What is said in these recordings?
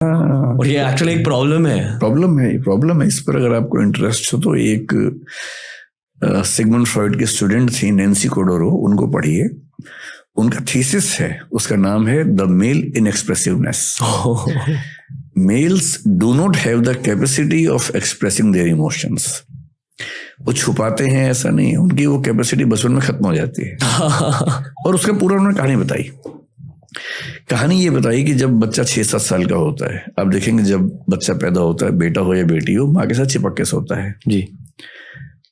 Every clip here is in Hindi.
और ये एक्चुअली एक प्रॉब्लम है। इस पर अगर आपको इंटरेस्ट हो तो एक सिगमंड फ्रॉइड के स्टूडेंट थी नैन्सी कोडोरो, उनको पढ़िए। उनका थीसिस है, उसका नाम है the male inexpressiveness. Males do not have the capacity of expressing their emotions. वो छुपाते हैं ऐसा नहीं है, उनकी वो कैपेसिटी बचपन में खत्म हो जाती है। और उसका पूरा उन्होंने कहानी ये बताई कि जब बच्चा 6-7 साल का होता है, आप देखेंगे जब बच्चा पैदा होता है, बेटा हो या बेटी हो, माँ के साथ चिपक के सोता है जी,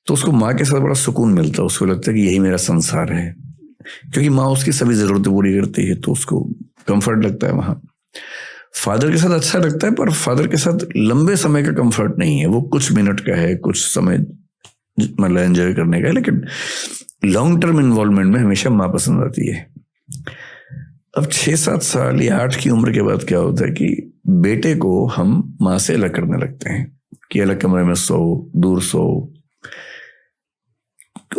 तो उसको माँ के साथ बड़ा सुकून मिलता है। उसको लगता है कि यही मेरा संसार है, क्योंकि माँ उसकी सभी जरूरतें पूरी करती है, तो उसको कंफर्ट लगता है वहां। फादर के साथ अच्छा लगता है, पर फादर के साथ लंबे समय का कंफर्ट नहीं है, वो कुछ मिनट का है, कुछ समय मतलब एंजॉय करने का है, लेकिन लॉन्ग टर्म इन्वॉल्वमेंट में हमेशा माँ पसंद आती है। अब 6-7 साल या 8 की उम्र के बाद क्या होता है कि बेटे को हम माँ से अलग करने लगते हैं कि अलग कमरे में सो, दूर सो।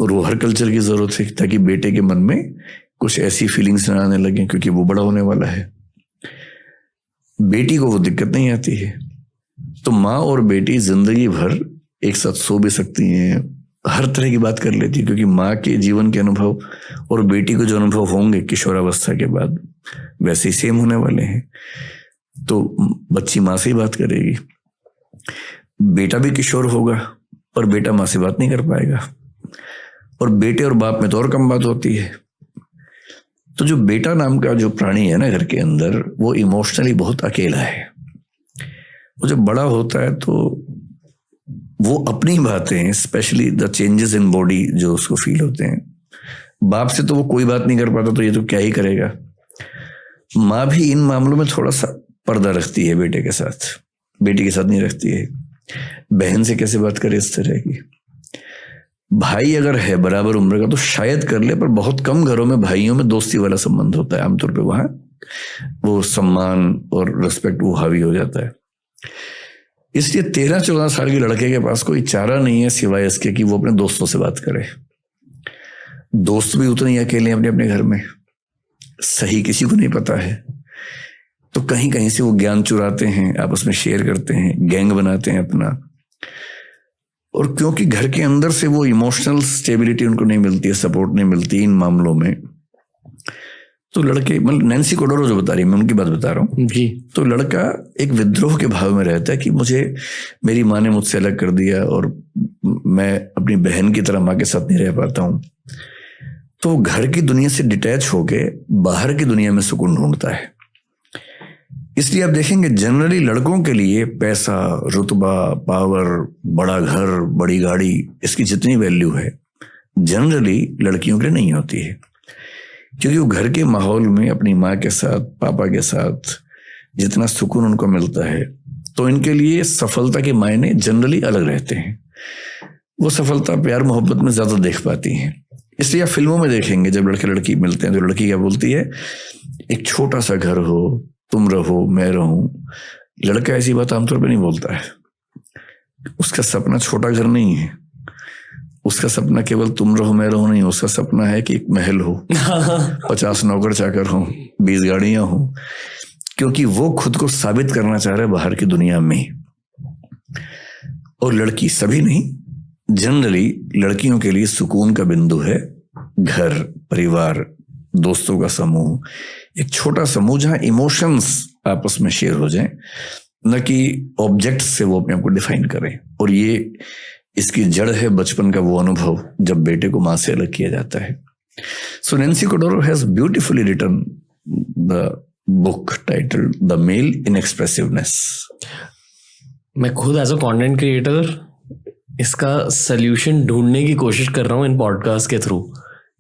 और वो हर कल्चर की जरूरत है ताकि बेटे के मन में कुछ ऐसी फीलिंग्स ना आने लगे, क्योंकि वो बड़ा होने वाला है। बेटी को वो दिक्कत नहीं आती है, तो माँ और बेटी जिंदगी भर एक साथ सो भी सकती हैं, हर तरह की बात कर लेती है, क्योंकि माँ के जीवन के अनुभव और बेटी को जो अनुभव होंगे किशोरावस्था के बाद वैसे ही सेम होने वाले हैं। तो बच्ची माँ से ही बात करेगी, बेटा भी किशोर होगा पर बेटा माँ से बात नहीं कर पाएगा, और बेटे और बाप में तो और कम बात होती है। तो जो बेटा नाम का जो प्राणी है ना घर के अंदर, वो इमोशनली बहुत अकेला है। वो जब बड़ा होता है तो वो अपनी बातें, specially the changes in body जो उसको फील होते हैं, बाप से तो वो कोई बात नहीं कर पाता, तो ये तो क्या ही करेगा। माँ भी इन मामलों में थोड़ा सा पर्दा रखती है बेटे के साथ, बेटी के साथ नहीं रखती है। बहन से कैसे बात करे इस तरह की। भाई अगर है बराबर उम्र का तो शायद कर ले, पर बहुत कम घरों में भाइयों में दोस्ती वाला संबंध होता है। आमतौर पे वहां वो सम्मान और रिस्पेक्ट वो हावी हो जाता है। इसलिए 13-14 साल के लड़के के पास कोई चारा नहीं है सिवाय इसके कि वो अपने दोस्तों से बात करे। दोस्त भी उतने ही अकेले हैं अपने अपने घर में, सही किसी को नहीं पता है, तो कहीं कहीं से वो ज्ञान चुराते हैं, आपस में शेयर करते हैं, गैंग बनाते हैं अपना। और क्योंकि घर के अंदर से वो इमोशनल स्टेबिलिटी उनको नहीं मिलती है, सपोर्ट नहीं मिलती इन मामलों में, तो लड़के, मतलब नैन्सी कोडोरो जो बता रही है, मैं उनकी बात बता रहा हूँ जी। तो लड़का एक विद्रोह के भाव में रहता है कि मुझे मेरी माँ ने मुझसे अलग कर दिया और मैं अपनी बहन की तरह माँ के साथ नहीं रह पाता हूँ। तो घर की दुनिया से डिटैच होके बाहर की दुनिया में सुकून ढूंढता है। इसलिए आप देखेंगे जनरली लड़कों के लिए पैसा, रुतबा, पावर, बड़ा घर, बड़ी गाड़ी, इसकी जितनी वैल्यू है जनरली लड़कियों के लिए नहीं होती है, क्योंकि वो घर के माहौल में अपनी माँ के साथ, पापा के साथ जितना सुकून उनको मिलता है, तो इनके लिए सफलता के मायने जनरली अलग रहते हैं। वो सफलता प्यार मोहब्बत में ज्यादा देख पाती हैं। इसलिए आप फिल्मों में देखेंगे जब लड़के लड़की मिलते हैं तो लड़की क्या बोलती है, एक छोटा सा घर हो, तुम रहो मैं रहूं। लड़का ऐसी बात आमतौर पर नहीं बोलता है। उसका सपना छोटा घर नहीं है, उसका सपना केवल तुम रहो मैं रहूं नहीं, उसका सपना है कि एक महल हो, 50 नौकर चाकर हो, 20 गाड़ियां हो, क्योंकि वो खुद को साबित करना चाह रहा है बाहर की दुनिया में। और लड़की, सभी नहीं, जनरली लड़कियों के लिए सुकून का बिंदु है घर, परिवार, दोस्तों का समूह, एक छोटा समूह जहां इमोशंस आपस में शेयर हो जाएं, न कि ऑब्जेक्ट से वो अपने आप को डिफाइन करें। और ये इसकी जड़ है बचपन का वो अनुभव जब बेटे को मां से अलग किया जाता है। So Nancy Chodorow has beautifully written the book titled the male inexpressiveness. मैं खुद एज अ कंटेंट क्रिएटर इसका सल्यूशन ढूंढने की कोशिश कर रहा हूँ इन पॉडकास्ट के थ्रू,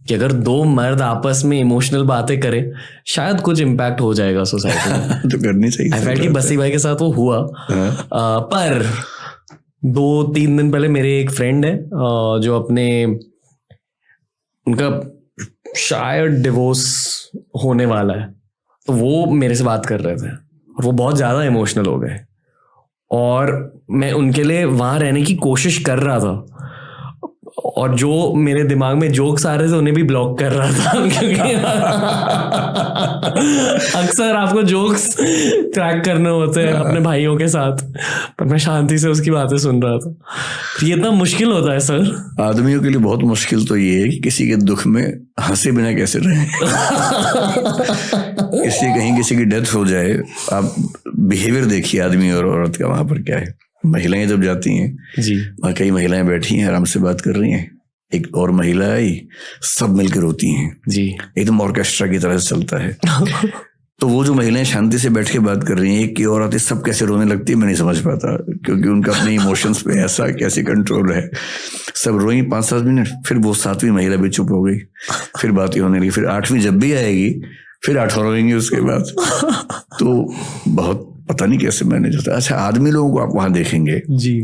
कि अगर दो मर्द आपस में इमोशनल बातें करें शायद कुछ इम्पैक्ट हो जाएगा सोसाइटी में। तो करनी चाहिए। आई फेल्ट कि बसी भाई के साथ वो हुआ। पर 2-3 दिन पहले मेरे एक फ्रेंड है जो उनका शायद डिवोर्स होने वाला है, तो वो मेरे से बात कर रहे थे और वो बहुत ज़्यादा इमोशनल हो गए, और मैं उनके लिए वहाँ रहने की कोशिश कर रहा था। और जो मेरे दिमाग में जोक्स आ रहे थे उन्हें भी ब्लॉक कर रहा था क्योंकि अक्सर आपको जोक्स क्रैक करने होते हैं अपने भाइयों के साथ, पर मैं शांति से उसकी बातें सुन रहा था। ये इतना मुश्किल होता है सर? आदमियों के लिए बहुत मुश्किल तो ये है कि किसी के दुख में हंसे बिना कैसे रहे। कहीं किसी की डेथ हो जाए, आप बिहेवियर देखिए आदमी और औरत का वहां पर क्या है। महिलाएं जब जाती हैं जी, वहां कई महिलाएं बैठी हैं आराम से बात कर रही हैं, एक और महिला आई, सब मिलकर रोती हैं जी, एकदम ऑर्केस्ट्रा की तरह से चलता है। तो वो जो महिलाएं शांति से बैठ के बात कर रही हैं, एक की और आती सब कैसे रोने लगती है मैं नहीं समझ पाता, क्योंकि उनका अपने इमोशंस पे ऐसा कैसे कंट्रोल है। सब रोई 5-7 मिनट, फिर वो 7वीं महिला भी चुप हो गई, फिर बातें होने लगी, फिर 8वीं जब भी आएगी फिर 8 रोएंगे उसके बाद। तो बहुत पता नहीं कैसे मैनेज होता है। अच्छा, आदमी लोगों को आप वहां देखेंगे जी,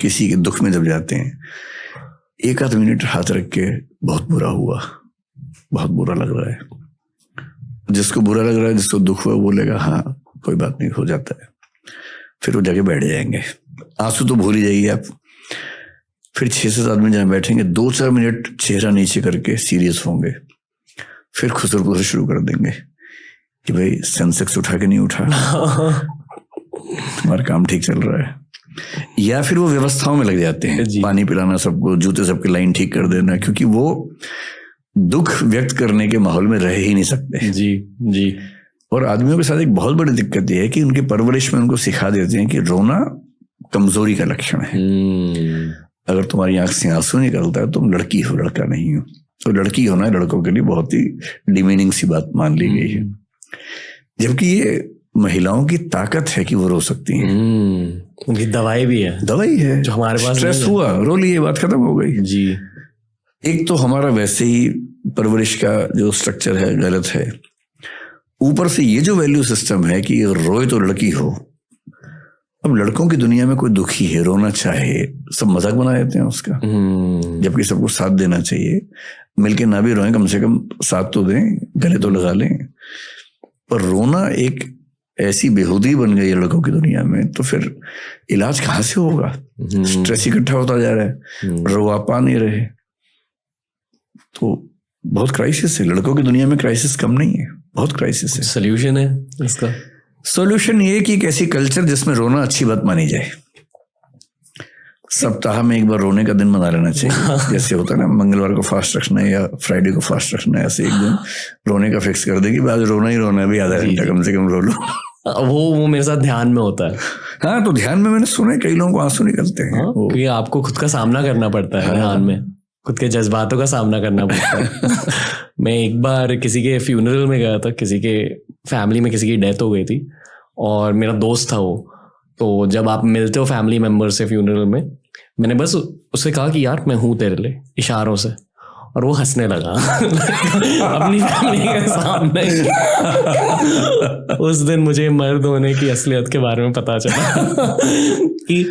किसी के दुख में जब जाते हैं, 1-8 मिनट हाथ रख के बहुत बुरा हुआ, बहुत बुरा लग रहा है। जिसको बुरा लग रहा है, जिसको दुख हुआ, बोलेगा हाँ कोई बात नहीं, हो जाता है। फिर वो जाके बैठ जाएंगे, आंसू तो भूल ही जाइए आप। फिर 6-7 आदमी जहां बैठेंगे, 2-4 मिनट चेहरा नीचे करके सीरियस होंगे, फिर खुसर खुसर शुरू कर देंगे कि भाई सेंसेक्स उठा के नहीं उठा, तुम्हारा काम ठीक चल रहा है। या फिर वो व्यवस्थाओं में लग जाते हैं, पानी पिलाना सबको, जूते सबके लाइन ठीक कर देना, क्योंकि वो दुख व्यक्त करने के माहौल में रह ही नहीं सकते। जी, जी। और आदमियों के साथ एक बहुत बड़ी दिक्कत यह है कि उनकी परवरिश में उनको सिखा देते हैं कि रोना कमजोरी का लक्षण है। अगर तुम्हारी आंख से आंसू निकलता है तुम लड़की हो, लड़का नहीं हो। तो लड़की होना लड़कों के लिए बहुत ही डिमीनिंग सी बात मान ली गई है, जबकि ये महिलाओं की ताकत है कि वो रो सकती हैं। उनकी दवाई भी है, दवाई है जो हमारे पास स्ट्रेस हुआ, रो लिए, बात खत्म हो गई जी। एक तो हमारा वैसे ही परवरिश का जो स्ट्रक्चर है गलत है, ऊपर से ये जो वैल्यू सिस्टम है कि रोए तो लड़की हो। अब लड़कों की दुनिया में कोई दुखी है, रोना चाहे, सब मजाक बना देते हैं उसका, जबकि सबको साथ देना चाहिए। मिलके ना भी रोएं, कम से कम साथ तो दें, गले तो लगा लें। पर रोना एक ऐसी बेहूदी बन गई है लड़कों की दुनिया में, तो फिर इलाज कहाँ से होगा? स्ट्रेस इकट्ठा होता जा रहा है, रो आप पा नहीं रहे, तो बहुत क्राइसिस है। लड़कों की दुनिया में क्राइसिस कम नहीं है, बहुत क्राइसिस है। सोल्यूशन है इसका? सोल्यूशन ये कि एक ऐसी कल्चर जिसमें रोना अच्छी बात मानी जाए। सप्ताह में एक बार रोने का दिन मना लेना चाहिए। जैसे होता है ना, मंगलवार को फास्ट रखना है या फ्राइडे को फास्ट रखना है, ऐसे एक दिन रोने का फिक्स कर दे कि आज रोना ही रोना है, भी आधा घंटा कम से कम रो लो। वो मेरे साथ ध्यान में होता है। हाँ, तो ध्यान में मैंने सुना है कई लोगों को आंसू निकलते हैं। क्योंकि आपको खुद का सामना करना पड़ता है ध्यान में, खुद के जज्बातों का सामना करना पड़ता है। मैं एक बार किसी के फ्यूनरल में गया था, किसी के फैमिली में किसी की डेथ हो गई थी, और मेरा दोस्त था वो। तो जब आप मिलते हो फैमिली मेंबर से फ्यूनरल में, मैंने बस उससे कहा कि यार मैं हूँ तेरे लिए, इशारों से, और वो हंसने लगा अपनी फैमिली के सामने। उस दिन मुझे मर्द होने की असलियत के बारे में पता चला कि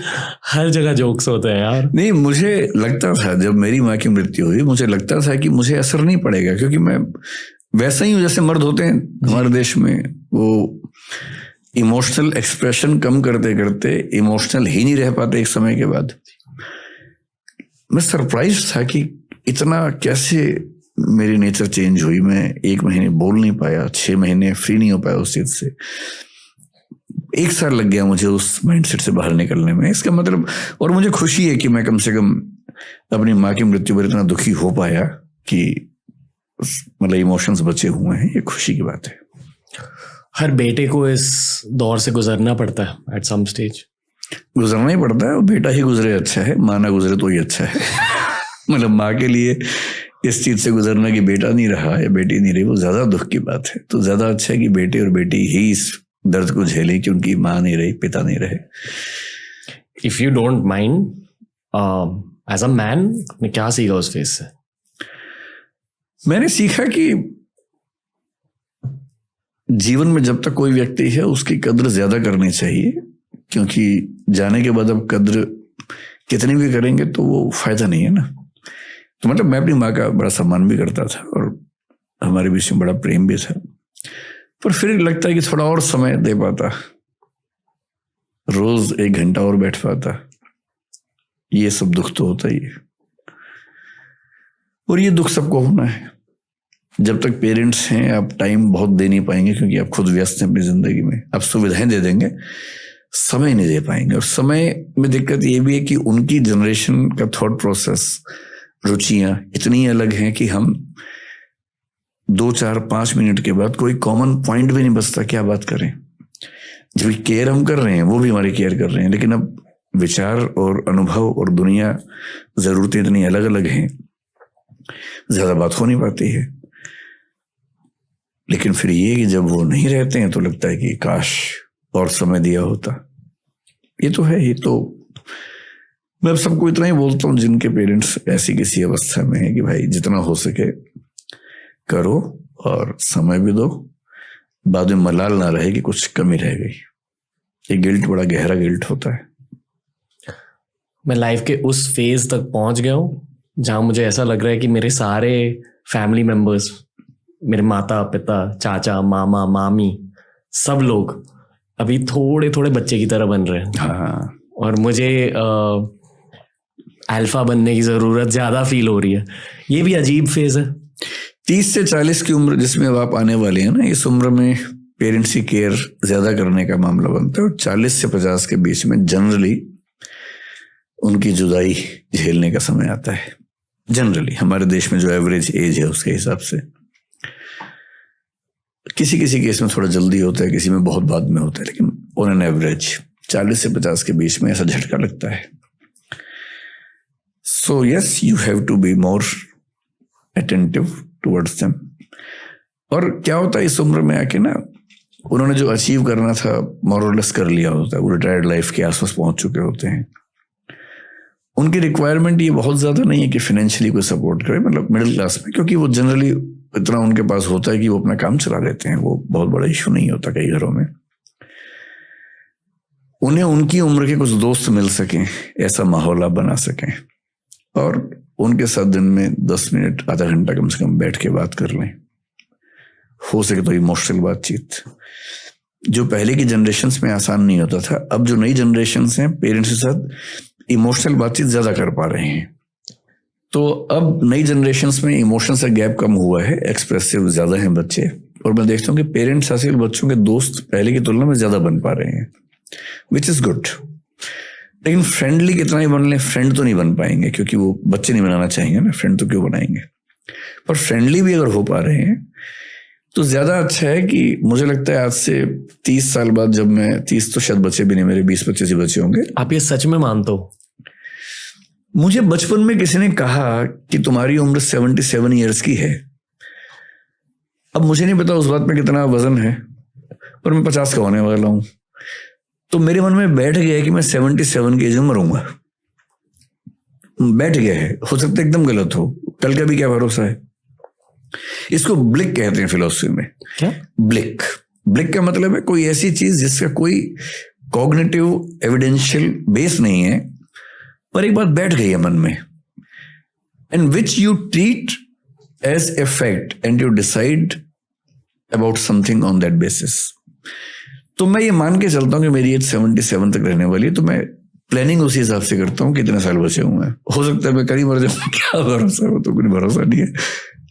हर जगह जोक्स होते हैं यार। नहीं, मुझे लगता था जब मेरी माँ की मृत्यु हुई, मुझे लगता था कि मुझे असर नहीं पड़ेगा, क्योंकि मैं वैसा ही हूँ जैसे मर्द होते हैं हमारे देश में। वो इमोशनल एक्सप्रेशन कम करते करते इमोशनल ही नहीं रह पाते एक समय के बाद। मैं सरप्राइज था कि इतना कैसे मेरी नेचर चेंज हुई। मैं 1 महीने बोल नहीं पाया, 6 महीने फ्री नहीं हो पाया उस चीज से। 1 साल लग गया मुझे उस माइंडसेट से बाहर निकलने में। इसका मतलब, और मुझे खुशी है कि मैं कम से कम अपनी माँ की मृत्यु पर इतना दुखी हो पाया कि मतलब इमोशंस बचे हुए हैं, ये खुशी की बात है। हर बेटे को इस दौर से गुजरना पड़ता है एट सम स्टेज। गुजरना ही पड़ता है, बेटा ही गुजरे अच्छा है, माँ ना गुजरे तो ही अच्छा है। मतलब माँ के लिए इस चीज से गुजरना कि बेटा नहीं रहा या बेटी नहीं रही, वो ज्यादा दुख की बात है। तो ज्यादा अच्छा है कि बेटे और बेटी ही इस दर्द को झेले कि उनकी माँ नहीं रही, पिता नहीं रहे। If you don't mind, as a man, मैं क्या सीखा उस फेस से? मैंने सीखा कि जीवन में जब तक कोई व्यक्ति है उसकी कद्र ज्यादा करनी चाहिए, क्योंकि जाने के बाद अब कद्र कितनी भी करेंगे तो वो फायदा नहीं है ना। तो मतलब मैं अपनी माँ का बड़ा सम्मान भी करता था और हमारे बीच में बड़ा प्रेम भी था, पर फिर लगता है कि थोड़ा और समय दे पाता, रोज 1 घंटा और बैठ पाता। ये सब दुख तो होता ही है। और ये दुख सबको होना है। जब तक पेरेंट्स हैं आप टाइम बहुत दे नहीं पाएंगे, क्योंकि आप खुद व्यस्त हैं अपनी जिंदगी में। आप सुविधाएं दे देंगे, समय नहीं दे पाएंगे। और समय में दिक्कत ये भी है कि उनकी जनरेशन का थॉट प्रोसेस, रुचियां इतनी अलग हैं कि हम 2, 4, 5 मिनट के बाद कोई कॉमन पॉइंट भी नहीं बचता, क्या बात करें। जो केयर हम कर रहे हैं वो भी हमारी केयर कर रहे हैं, लेकिन अब विचार और अनुभव और दुनिया, जरूरतें इतनी अलग अलग हैं, ज्यादा बात हो नहीं पाती है। लेकिन फिर ये कि जब वो नहीं रहते हैं तो लगता है कि काश और समय दिया होता। ये तो है, ये तो मैं अब सबको इतना ही बोलता हूँ जिनके पेरेंट्स ऐसी किसी अवस्था में है कि भाई जितना हो सके करो और समय भी दो, बाद में मलाल ना रहे कि कुछ कमी रह गई। ये गिल्ट बड़ा गहरा गिल्ट होता है। मैं लाइफ के उस फेज तक पहुंच गया हूँ जहां मुझे ऐसा लग रहा है कि मेरे सारे फैमिली मेंबर्स, मेरे माता पिता, चाचा, मामा, मामी, सब लोग अभी थोड़े थोड़े बच्चे की तरह बन रहे हैं। हाँ। और मुझे अल्फा बनने की जरूरत ज्यादा फील हो रही है। ये भी अजीब फेज है। 30 से 40 की उम्र जिसमें आप आने वाले हैं ना, इस उम्र में पेरेंट्स की केयर ज्यादा करने का मामला बनता है। और 40 से 50 के बीच में जनरली उनकी जुदाई झेलने का समय आता है। जनरली हमारे देश में जो एवरेज एज है उसके हिसाब से, किसी किसी केस में थोड़ा जल्दी होता है, किसी में बहुत बाद में होता है, लेकिन ऑन एन एवरेज 40 से 50 के बीच में ऐसा झटका लगता है। So yes, you have to be more attentive towards them. और क्या होता है इस उम्र में आके ना, उन्होंने जो अचीव करना था मोर और लेस कर लिया होता है, वो रिटायर्ड लाइफ के आसपास पहुंच चुके होते हैं। उनकी रिक्वायरमेंट ये बहुत ज्यादा नहीं है कि फाइनेंशियली कोई सपोर्ट करे, मतलब मिडिल क्लास में, क्योंकि वो जनरली इतना उनके पास होता है कि वो अपना काम चला लेते हैं। वो बहुत बड़ा इशू नहीं होता कई घरों में। उन्हें उनकी उम्र के कुछ दोस्त मिल सकें, ऐसा माहौल आप बना सकें, और उनके साथ दिन में 10 मिनट, आधा घंटा कम से कम बैठ के बात कर लें। हो सके तो इमोशनल बातचीत, जो पहले की जनरेशन्स में आसान नहीं होता था। अब जो नई जनरेशन्स हैं, पेरेंट्स के साथ इमोशनल बातचीत ज्यादा कर पा रहे हैं। तो अब नई जनरेशन्स में इमोशंस का गैप कम हुआ है, एक्सप्रेसिव ज्यादा हैं बच्चे। और मैं देखता हूँ कि पेरेंट्स आजकल बच्चों के दोस्त पहले की तुलना में ज्यादा बन पा रहे हैं, विच इज गुड। लेकिन फ्रेंडली कितना ही बन लें, फ्रेंड तो नहीं बन पाएंगे, क्योंकि वो बच्चे नहीं बनाना चाहेंगे ना, फ्रेंड तो क्यों बनाएंगे। पर फ्रेंडली भी अगर हो पा रहे हैं तो ज्यादा अच्छा है। कि मुझे लगता है आज से 30 साल बाद, जब मैं 30 तो शायद बच्चे भी नहीं, मेरे 20-25 ही बच्चे होंगे। आप ये सच में मानते हो? मुझे बचपन में किसी ने कहा कि तुम्हारी उम्र 77 ईयर्स की है। अब मुझे नहीं पता उस बात में कितना वजन है, पर मैं 50 का होने वाला हूं। तो मेरे मन में बैठ गया है कि मैं 77 की एज में मरूंगा। बैठ गया है, हो सकता है एकदम गलत हो, कल का भी क्या भरोसा है। इसको ब्लिक कहते हैं फिलोसफी में। क्या? ब्लिक। ब्लिक का मतलब है कोई ऐसी चीज जिसका कोई कॉग्निटिव एविडेंशियल बेस नहीं है, पर एक बात बैठ गई है मन में, and which you treat as a fact and you decide about something on that basis. तो मैं ये मान के चलता हूं कि मेरी एज 77 तक रहने वाली है, तो मैं प्लानिंग उसी हिसाब से करता हूं। कितने साल बचे हुए हैं, हो सकता है मैं कहीं मर जाऊं, क्या भरोसा हो, तो कोई भरोसा नहीं है।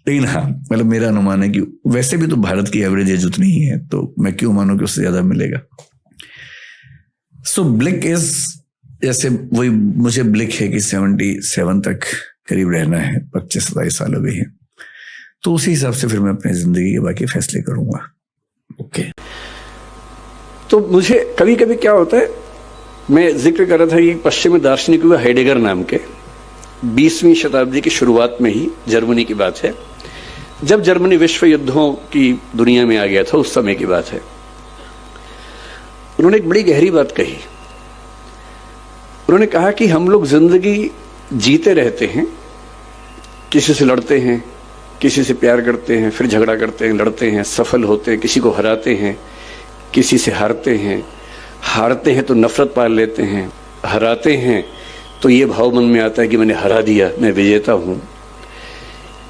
लेकिन हाँ, मतलब मेरा अनुमान है कि वैसे भी तो भारत की एवरेज एज उतनी ही है, तो मैं क्यों मानूं कि उससे ज्यादा मिलेगा। सो ब्लिक इज, जैसे वही मुझे ब्लिक है कि 77 तक करीब रहना है, 25-27 साल अभी है, तो उसी हिसाब से फिर मैं अपनी जिंदगी के बाकी फैसले करूंगा। ओके। तो मुझे कभी कभी क्या होता है, मैं जिक्र कर रहा था कि पश्चिमी दार्शनिक हुआ हेडेगर नाम के, 20वीं शताब्दी की शुरुआत में ही, जर्मनी की बात है, जब जर्मनी विश्व युद्धों की दुनिया में आ गया था, उस समय की बात है। उन्होंने एक बड़ी गहरी बात कही। उन्होंने कहा कि हम लोग जिंदगी जीते रहते हैं, किसी से लड़ते हैं, किसी से प्यार करते हैं, फिर झगड़ा करते हैं, लड़ते हैं, सफल होते हैं, किसी को हराते हैं, किसी से हारते हैं, हारते हैं तो नफरत पाल लेते हैं, हराते हैं तो ये भाव मन में आता है कि मैंने हरा दिया, मैं विजेता हूं।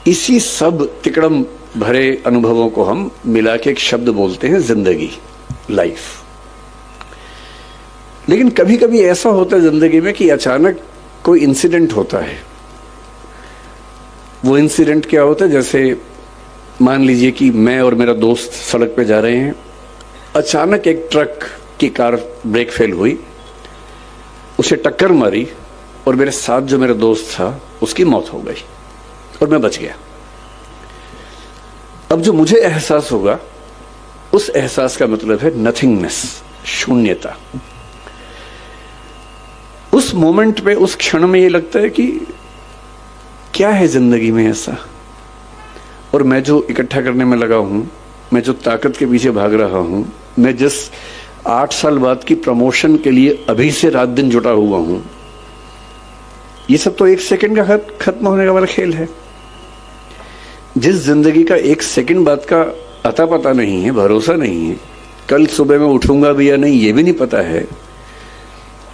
इसी सब तिकड़म भरे अनुभवों को हम मिला के एक शब्द बोलते हैं जिंदगी, लाइफ। लेकिन कभी कभी ऐसा होता है जिंदगी में कि अचानक कोई इंसिडेंट होता है वो इंसिडेंट क्या होता है, जैसे मान लीजिए कि मैं और मेरा दोस्त सड़क पे जा रहे हैं, अचानक एक ट्रक की कार ब्रेक फेल हुई, उसे टक्कर मारी और मेरे साथ जो मेरा दोस्त था उसकी मौत हो गई और मैं बच गया। अब जो मुझे एहसास होगा, उस एहसास का मतलब है नथिंगनेस, शून्यता। उस मोमेंट पे, उस क्षण में ये लगता है कि क्या है जिंदगी में ऐसा, और मैं जो इकट्ठा करने में लगा हूं, मैं जो ताकत के पीछे भाग रहा हूं, मैं जिस 8 साल बाद की प्रमोशन के लिए अभी से रात दिन जुटा हुआ हूं, ये सब तो 1 सेकंड का खत्म होने का वाला खेल है। जिस जिंदगी का 1 सेकंड बाद का अता पता नहीं है, भरोसा नहीं है, कल सुबह मैं उठूंगा भी या नहीं ये भी नहीं पता है,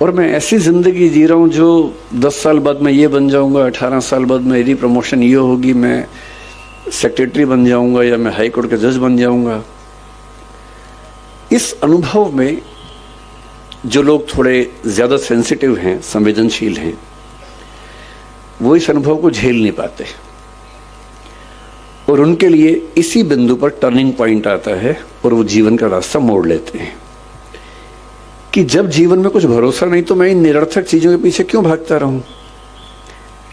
और मैं ऐसी जिंदगी जी रहा हूं जो 10 साल बाद मैं ये बन जाऊंगा, 18 साल बाद मेरी प्रमोशन ये होगी, मैं सेक्रेटरी बन जाऊंगा या मैं हाई कोर्ट का जज बन जाऊंगा। इस अनुभव में जो लोग थोड़े ज्यादा सेंसिटिव हैं, संवेदनशील हैं, वो इस अनुभव को झेल नहीं पाते, और उनके लिए इसी बिंदु पर टर्निंग पॉइंट आता है और वो जीवन का रास्ता मोड़ लेते हैं कि जब जीवन में कुछ भरोसा नहीं तो मैं इन निरर्थक चीजों के पीछे क्यों भागता रहूं,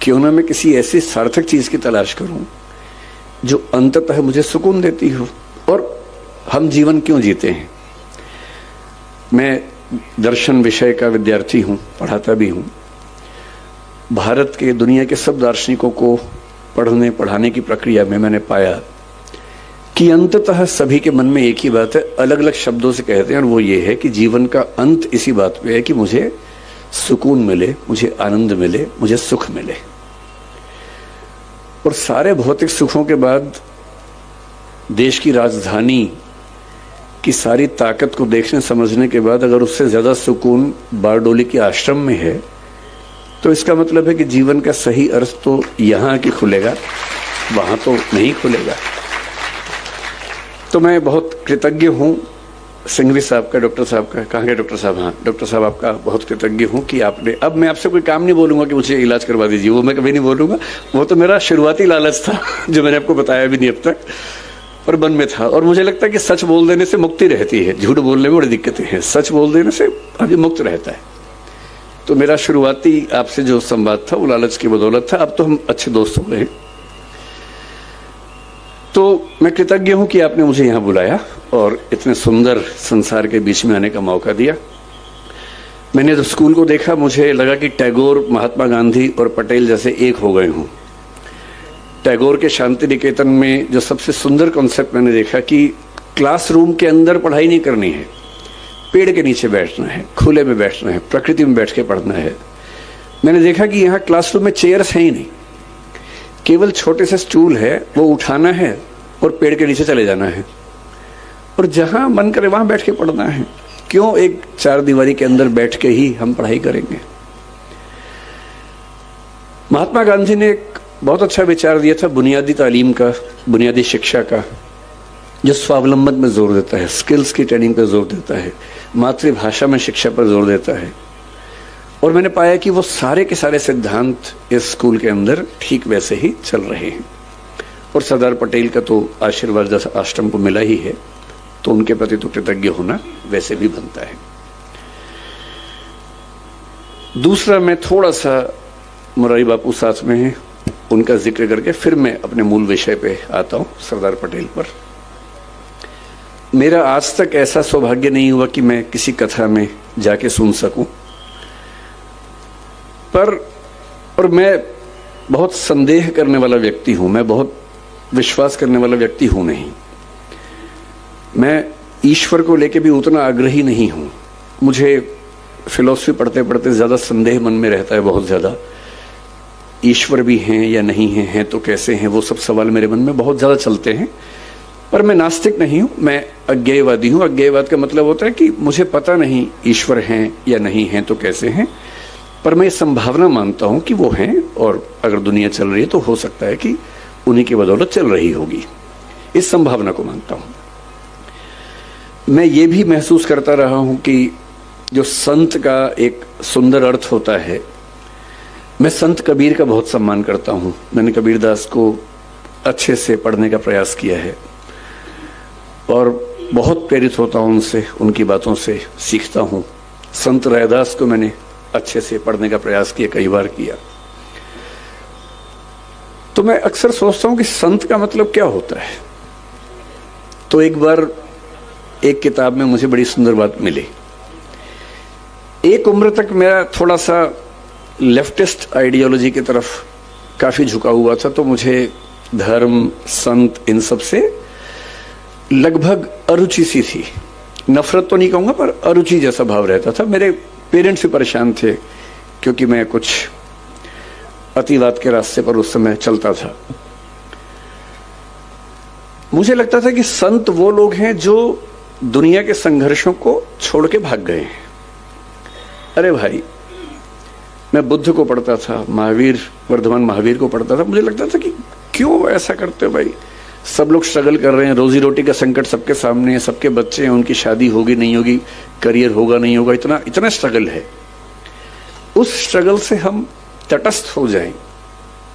क्यों ना मैं किसी ऐसी सार्थक चीज की तलाश करूं जो अंततः मुझे सुकून देती हो। और हम जीवन क्यों जीते हैं? मैं दर्शन विषय का विद्यार्थी हूं, पढ़ाता भी हूं। भारत के, दुनिया के सब दार्शनिकों को पढ़ाने की प्रक्रिया में मैंने पाया कि अंततः सभी के मन में एक ही बात है, अलग अलग शब्दों से कहते हैं, और वो ये है कि जीवन का अंत इसी बात पे है कि मुझे सुकून मिले, मुझे आनंद मिले, मुझे सुख मिले। और सारे भौतिक सुखों के बाद देश की राजधानी की सारी ताकत को देखने समझने के बाद अगर उससे ज्यादा सुकून बारडोली के आश्रम में है, तो इसका मतलब है कि जीवन का सही अर्थ तो यहां आके खुलेगा, वहां तो नहीं खुलेगा। तो मैं बहुत कृतज्ञ हूं सिंघवी साहब का, डॉक्टर साहब का। कहाँ गए डॉक्टर साहब? हाँ, डॉक्टर साहब आपका बहुत कृतज्ञ हूं कि आपने, अब मैं आपसे कोई काम नहीं बोलूंगा कि मुझे इलाज करवा दीजिए, वो मैं कभी नहीं बोलूंगा। वो तो मेरा शुरुआती लालच था जो मैंने आपको बताया भी नहीं अब तक, पर मन में था। और मुझे लगता है कि सच बोल देने से मुक्ति रहती है, झूठ बोलने में बड़ी दिक्कतें हैं, सच बोल देने से आदमी मुक्त रहता है। तो मेरा शुरुआती आपसे जो संवाद था वो लालच की बदौलत था, अब तो हम अच्छे दोस्त हो गए। तो मैं कृतज्ञ हूं कि आपने मुझे यहां बुलाया और इतने सुंदर संसार के बीच में आने का मौका दिया। मैंने जब स्कूल को देखा, मुझे लगा कि टैगोर, महात्मा गांधी और पटेल जैसे एक हो गए हों। टैगोर के शांति निकेतन में जो सबसे सुंदर कॉन्सेप्ट मैंने देखा कि क्लासरूम के अंदर पढ़ाई नहीं करनी है, पेड़ के नीचे बैठना है, खुले में बैठना है, प्रकृति में बैठ के पढ़ना है। मैंने देखा कि यहाँ क्लासरूम में चेयर्स हैं ही नहीं, केवल छोटे से स्टूल है, वो उठाना है और पेड़ के नीचे चले जाना है, और जहां मन करे वहां बैठ के पढ़ना है। क्यों एक 4 दीवारी के अंदर बैठ के ही हम पढ़ाई करेंगे? महात्मा गांधी ने एक बहुत अच्छा विचार दिया था बुनियादी तालीम का, बुनियादी शिक्षा का, जो स्वावलंबन में जोर देता है, स्किल्स की ट्रेनिंग पर जोर देता है, मातृभाषा में शिक्षा पर जोर देता है। और मैंने पाया कि वो सारे के सारे सिद्धांत इस स्कूल के अंदर ठीक वैसे ही चल रहे हैं। और सरदार पटेल का तो आशीर्वाद जैसा आश्रम को मिला ही है, तो उनके प्रति तो कृतज्ञ होना वैसे भी बनता है। दूसरा, मैं थोड़ा सा मुरारी बापू साथ में हैं, उनका जिक्र करके फिर मैं अपने मूल विषय पे आता हूं, सरदार पटेल पर। मेरा आज तक ऐसा सौभाग्य नहीं हुआ कि मैं किसी कथा में जाके सुन सकूं, और मैं बहुत संदेह करने वाला व्यक्ति हूं, मैं बहुत विश्वास करने वाला व्यक्ति हूं नहीं। मैं ईश्वर को लेके भी उतना आग्रही नहीं हूं। मुझे फिलॉसफी पढ़ते पढ़ते ज्यादा संदेह मन में रहता है, बहुत ज्यादा। ईश्वर भी हैं या नहीं हैं तो कैसे हैं, वो सब सवाल मेरे मन में बहुत ज्यादा चलते हैं। पर मैं नास्तिक नहीं हूं, मैं अज्ञेयवादी हूं। अज्ञेयवाद का मतलब होता है कि मुझे पता नहीं ईश्वर हैं या नहीं हैं तो कैसे हैं, पर मैं संभावना मानता हूं कि वो हैं, और अगर दुनिया चल रही है तो हो सकता है कि उन्हीं की बदौलत चल रही होगी। इस संभावना को मानता हूं। मैं ये भी महसूस करता रहा हूं कि जो संत का एक सुंदर अर्थ होता है मैं संत कबीर का बहुत सम्मान करता हूँ। मैंने कबीरदास को अच्छे से पढ़ने का प्रयास किया है और बहुत प्रेरित होता हूँ उनसे, उनकी बातों से सीखता हूँ। संत रैदास को मैंने अच्छे से पढ़ने का प्रयास किया, कई बार किया। तो मैं अक्सर सोचता हूँ कि संत का मतलब क्या होता है। तो एक बार एक किताब में मुझे बड़ी सुंदर बात मिली। एक उम्र तक मेरा थोड़ा सा लेफ्टिस्ट आइडियोलॉजी की तरफ काफी झुका हुआ था, तो मुझे धर्म, संत, इन सब से लगभग अरुचि सी थी। नफरत तो नहीं कहूंगा, पर अरुचि जैसा भाव रहता था। मेरे पेरेंट्स भी परेशान थे क्योंकि मैं कुछ अतिवाद के रास्ते पर उस समय चलता था। मुझे लगता था कि संत वो लोग हैं जो दुनिया के संघर्षों को छोड़ के भाग गए हैं। अरे भाई, मैं बुद्ध को पढ़ता था, महावीर, वर्धमान महावीर को पढ़ता था। मुझे लगता था कि क्यों ऐसा करते हो भाई, सब लोग स्ट्रगल कर रहे हैं, रोजी रोटी का संकट सबके सामने है, सबके बच्चे हैं, उनकी शादी होगी नहीं होगी, करियर होगा नहीं होगा, इतना इतना स्ट्रगल है। उस स्ट्रगल से हम तटस्थ हो जाएं,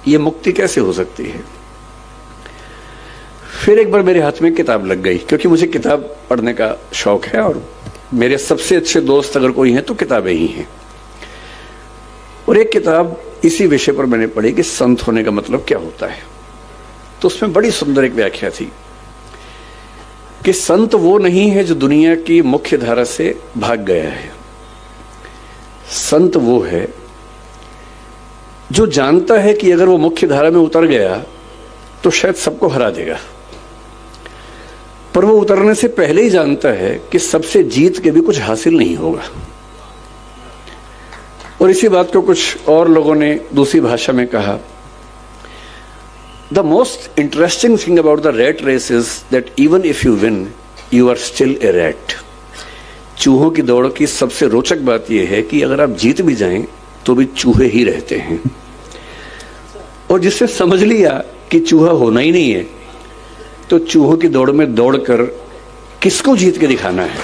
ये मुक्ति कैसे हो सकती है। फिर एक बार मेरे हाथ में किताब लग गई, क्योंकि मुझे किताब पढ़ने का शौक है और मेरे सबसे अच्छे दोस्त अगर कोई हैं तो किताबें ही हैं। और एक किताब इसी विषय पर मैंने पढ़ी कि संत होने का मतलब क्या होता है। तो उसमें बड़ी सुंदर एक व्याख्या थी कि संत वो नहीं है जो दुनिया की मुख्य धारा से भाग गया है। संत वो है जो जानता है कि अगर वो मुख्य धारा में उतर गया तो शायद सबको हरा देगा, पर वो उतरने से पहले ही जानता है कि सबसे जीत के भी कुछ हासिल नहीं होगा। और इसी बात को कुछ और लोगों ने दूसरी भाषा में कहा, The most interesting thing about the rat race is that even if you win, you are still a rat. चूहों की दौड़ की सबसे रोचक बात यह है कि अगर आप जीत भी जाएं तो भी चूहे ही रहते हैं। और जिससे समझ लिया कि चूहा होना ही नहीं है, तो चूहों की दौड़ में दौड़कर किसको जीत के दिखाना है।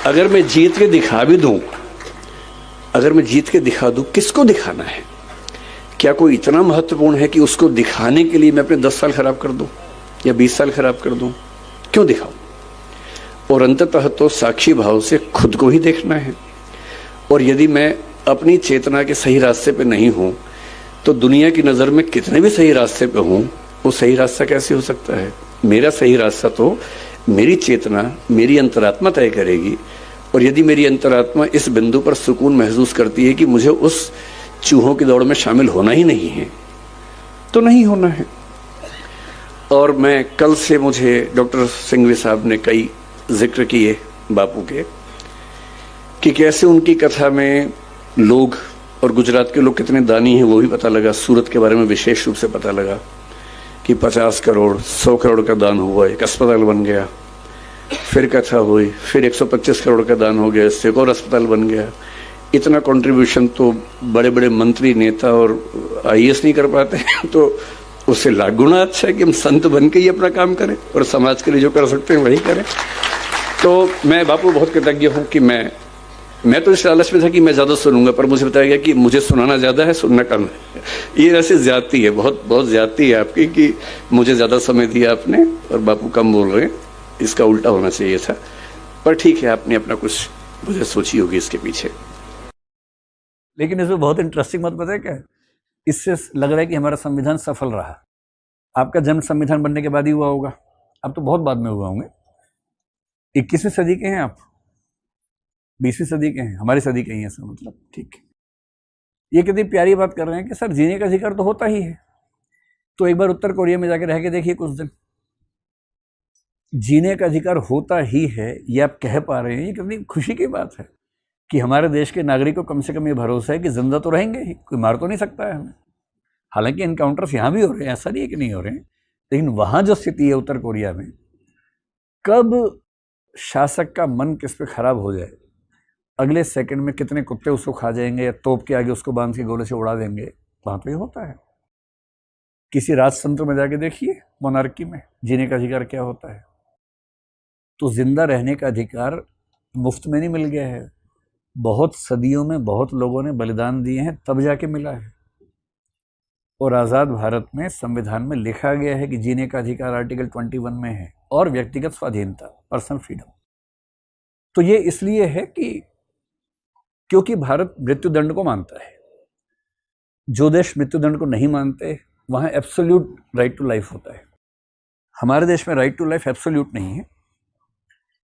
अगर मैं जीत के दिखा भी दूं, अगर मैं जीत के दिखा दूं, किसको दिखाना है। क्या कोई इतना महत्वपूर्ण है कि उसको दिखाने के लिए मैं अपने 10 साल खराब कर दूं या 20 साल खराब कर दूं? क्यों दिखाऊं? और अंततः तो साक्षी भाव से खुद को ही देखना है। और यदि मैं अपनी चेतना के सही रास्ते पे नहीं हूं, तो दुनिया की नजर में कितने भी सही रास्ते पे हूं, वो सही रास्ता कैसे हो सकता है। मेरा सही रास्ता तो मेरी चेतना, मेरी अंतरात्मा तय करेगी। और यदि मेरी अंतरात्मा इस बिंदु पर सुकून महसूस करती है कि मुझे उस चूहों की दौड़ में शामिल होना ही नहीं है, तो नहीं होना है। और मैं कल से, मुझे डॉक्टर सिंघवी साहब ने कई जिक्र किए बापू के, कि कैसे उनकी कथा में लोग, और गुजरात के लोग कितने दानी हैं वो भी पता लगा। सूरत के बारे में विशेष रूप से पता लगा कि 50 करोड़ 100 करोड़ का दान हुआ, एक अस्पताल बन गया। फिर कथा हुई, फिर 125 करोड़ का दान हो गया, इससे एक और अस्पताल बन गया। इतना कंट्रीब्यूशन तो बड़े बड़े मंत्री, नेता और IAS नहीं कर पाते हैं, तो उससे लाख गुना अच्छा है कि हम संत बन के ही अपना काम करें और समाज के लिए जो कर सकते हैं वही करें। तो मैं बापू बहुत कृतज्ञ हूँ कि मैं तो इस लालच में था कि मैं ज़्यादा सुनूंगा, पर मुझे बताया गया कि मुझे सुनाना ज़्यादा है, सुनना कम है। ये वैसे ज्यादती है, बहुत बहुत ज्यादती है आपकी कि मुझे ज़्यादा समय दिया आपने और बापू कम बोल रहे हैं। इसका उल्टा होना चाहिए था, पर ठीक है, आपने अपना कुछ मुझे सोची होगी इसके पीछे। लेकिन इसमें बहुत इंटरेस्टिंग बात पता है क्या है? इससे लग रहा है कि हमारा संविधान सफल रहा। आपका जन्म संविधान बनने के बाद ही हुआ होगा, अब तो बहुत बाद में हुआ होंगे। 21वीं सदी के हैं आप, 20वीं सदी के हैं, हमारी सदी के ही हैं सर, मतलब ठीक है। ये कितनी प्यारी बात कर रहे हैं कि सर जीने का अधिकार तो होता ही है। तो एक बार उत्तर कोरिया में जाके रह के देखिए कुछ दिन, जीने का अधिकार होता ही है, ये आप कह पा रहे हैं। ये कितनी खुशी की बात है कि हमारे देश के नागरिक को कम से कम ये भरोसा है कि जिंदा तो रहेंगे ही, कोई मार तो नहीं सकता है हमें। हालांकि इनकाउंटर्स यहाँ भी हो रहे हैं, ऐसा नहीं है कि नहीं हो रहे हैं, लेकिन वहाँ जो स्थिति है उत्तर कोरिया में, कब शासक का मन किस पे खराब हो जाए, अगले सेकंड में कितने कुत्ते उसको खा जाएंगे या तोप के आगे उसको बांध के गोले से उड़ा देंगे, वहाँ तो ये होता है। किसी राजतंत्र में जाके देखिए, मोनार्की में जीने का अधिकार क्या होता है। तो जिंदा रहने का अधिकार मुफ्त में नहीं मिल गया है, बहुत सदियों में बहुत लोगों ने बलिदान दिए हैं, तब जाके मिला है। और आज़ाद भारत में संविधान में लिखा गया है कि जीने का अधिकार आर्टिकल 21 में है, और व्यक्तिगत स्वाधीनता, पर्सनल फ्रीडम। तो ये इसलिए है कि क्योंकि भारत मृत्युदंड को मानता है। जो देश मृत्युदंड को नहीं मानते वहां एब्सोल्यूट राइट टू लाइफ होता है। हमारे देश में राइट टू लाइफ एब्सोल्यूट नहीं है,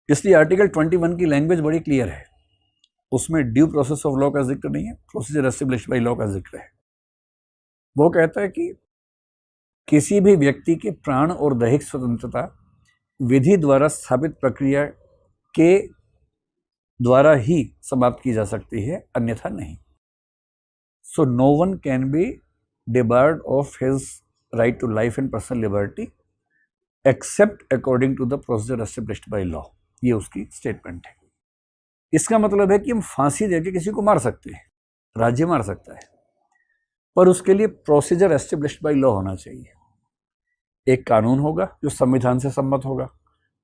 इसलिए आर्टिकल 21 की लैंग्वेज बड़ी क्लियर है। उसमें ड्यू प्रोसेस ऑफ लॉ का जिक्र नहीं है, प्रोसीजर एस्टेब्लिश्ड बाय लॉ का जिक्र है। वो कहता है कि किसी भी व्यक्ति के प्राण और दैहिक स्वतंत्रता विधि द्वारा स्थापित प्रक्रिया के द्वारा ही समाप्त की जा सकती है, अन्यथा नहीं। So no one can be debarred of his right to life and personal liberty except according to the procedure established by law। ये उसकी स्टेटमेंट है। इसका मतलब है कि हम फांसी देके किसी को मार सकते हैं, राज्य मार सकता है, पर उसके लिए प्रोसीजर एस्टेब्लिश्ड बाय लॉ होना चाहिए। एक कानून होगा जो संविधान से सम्मत होगा,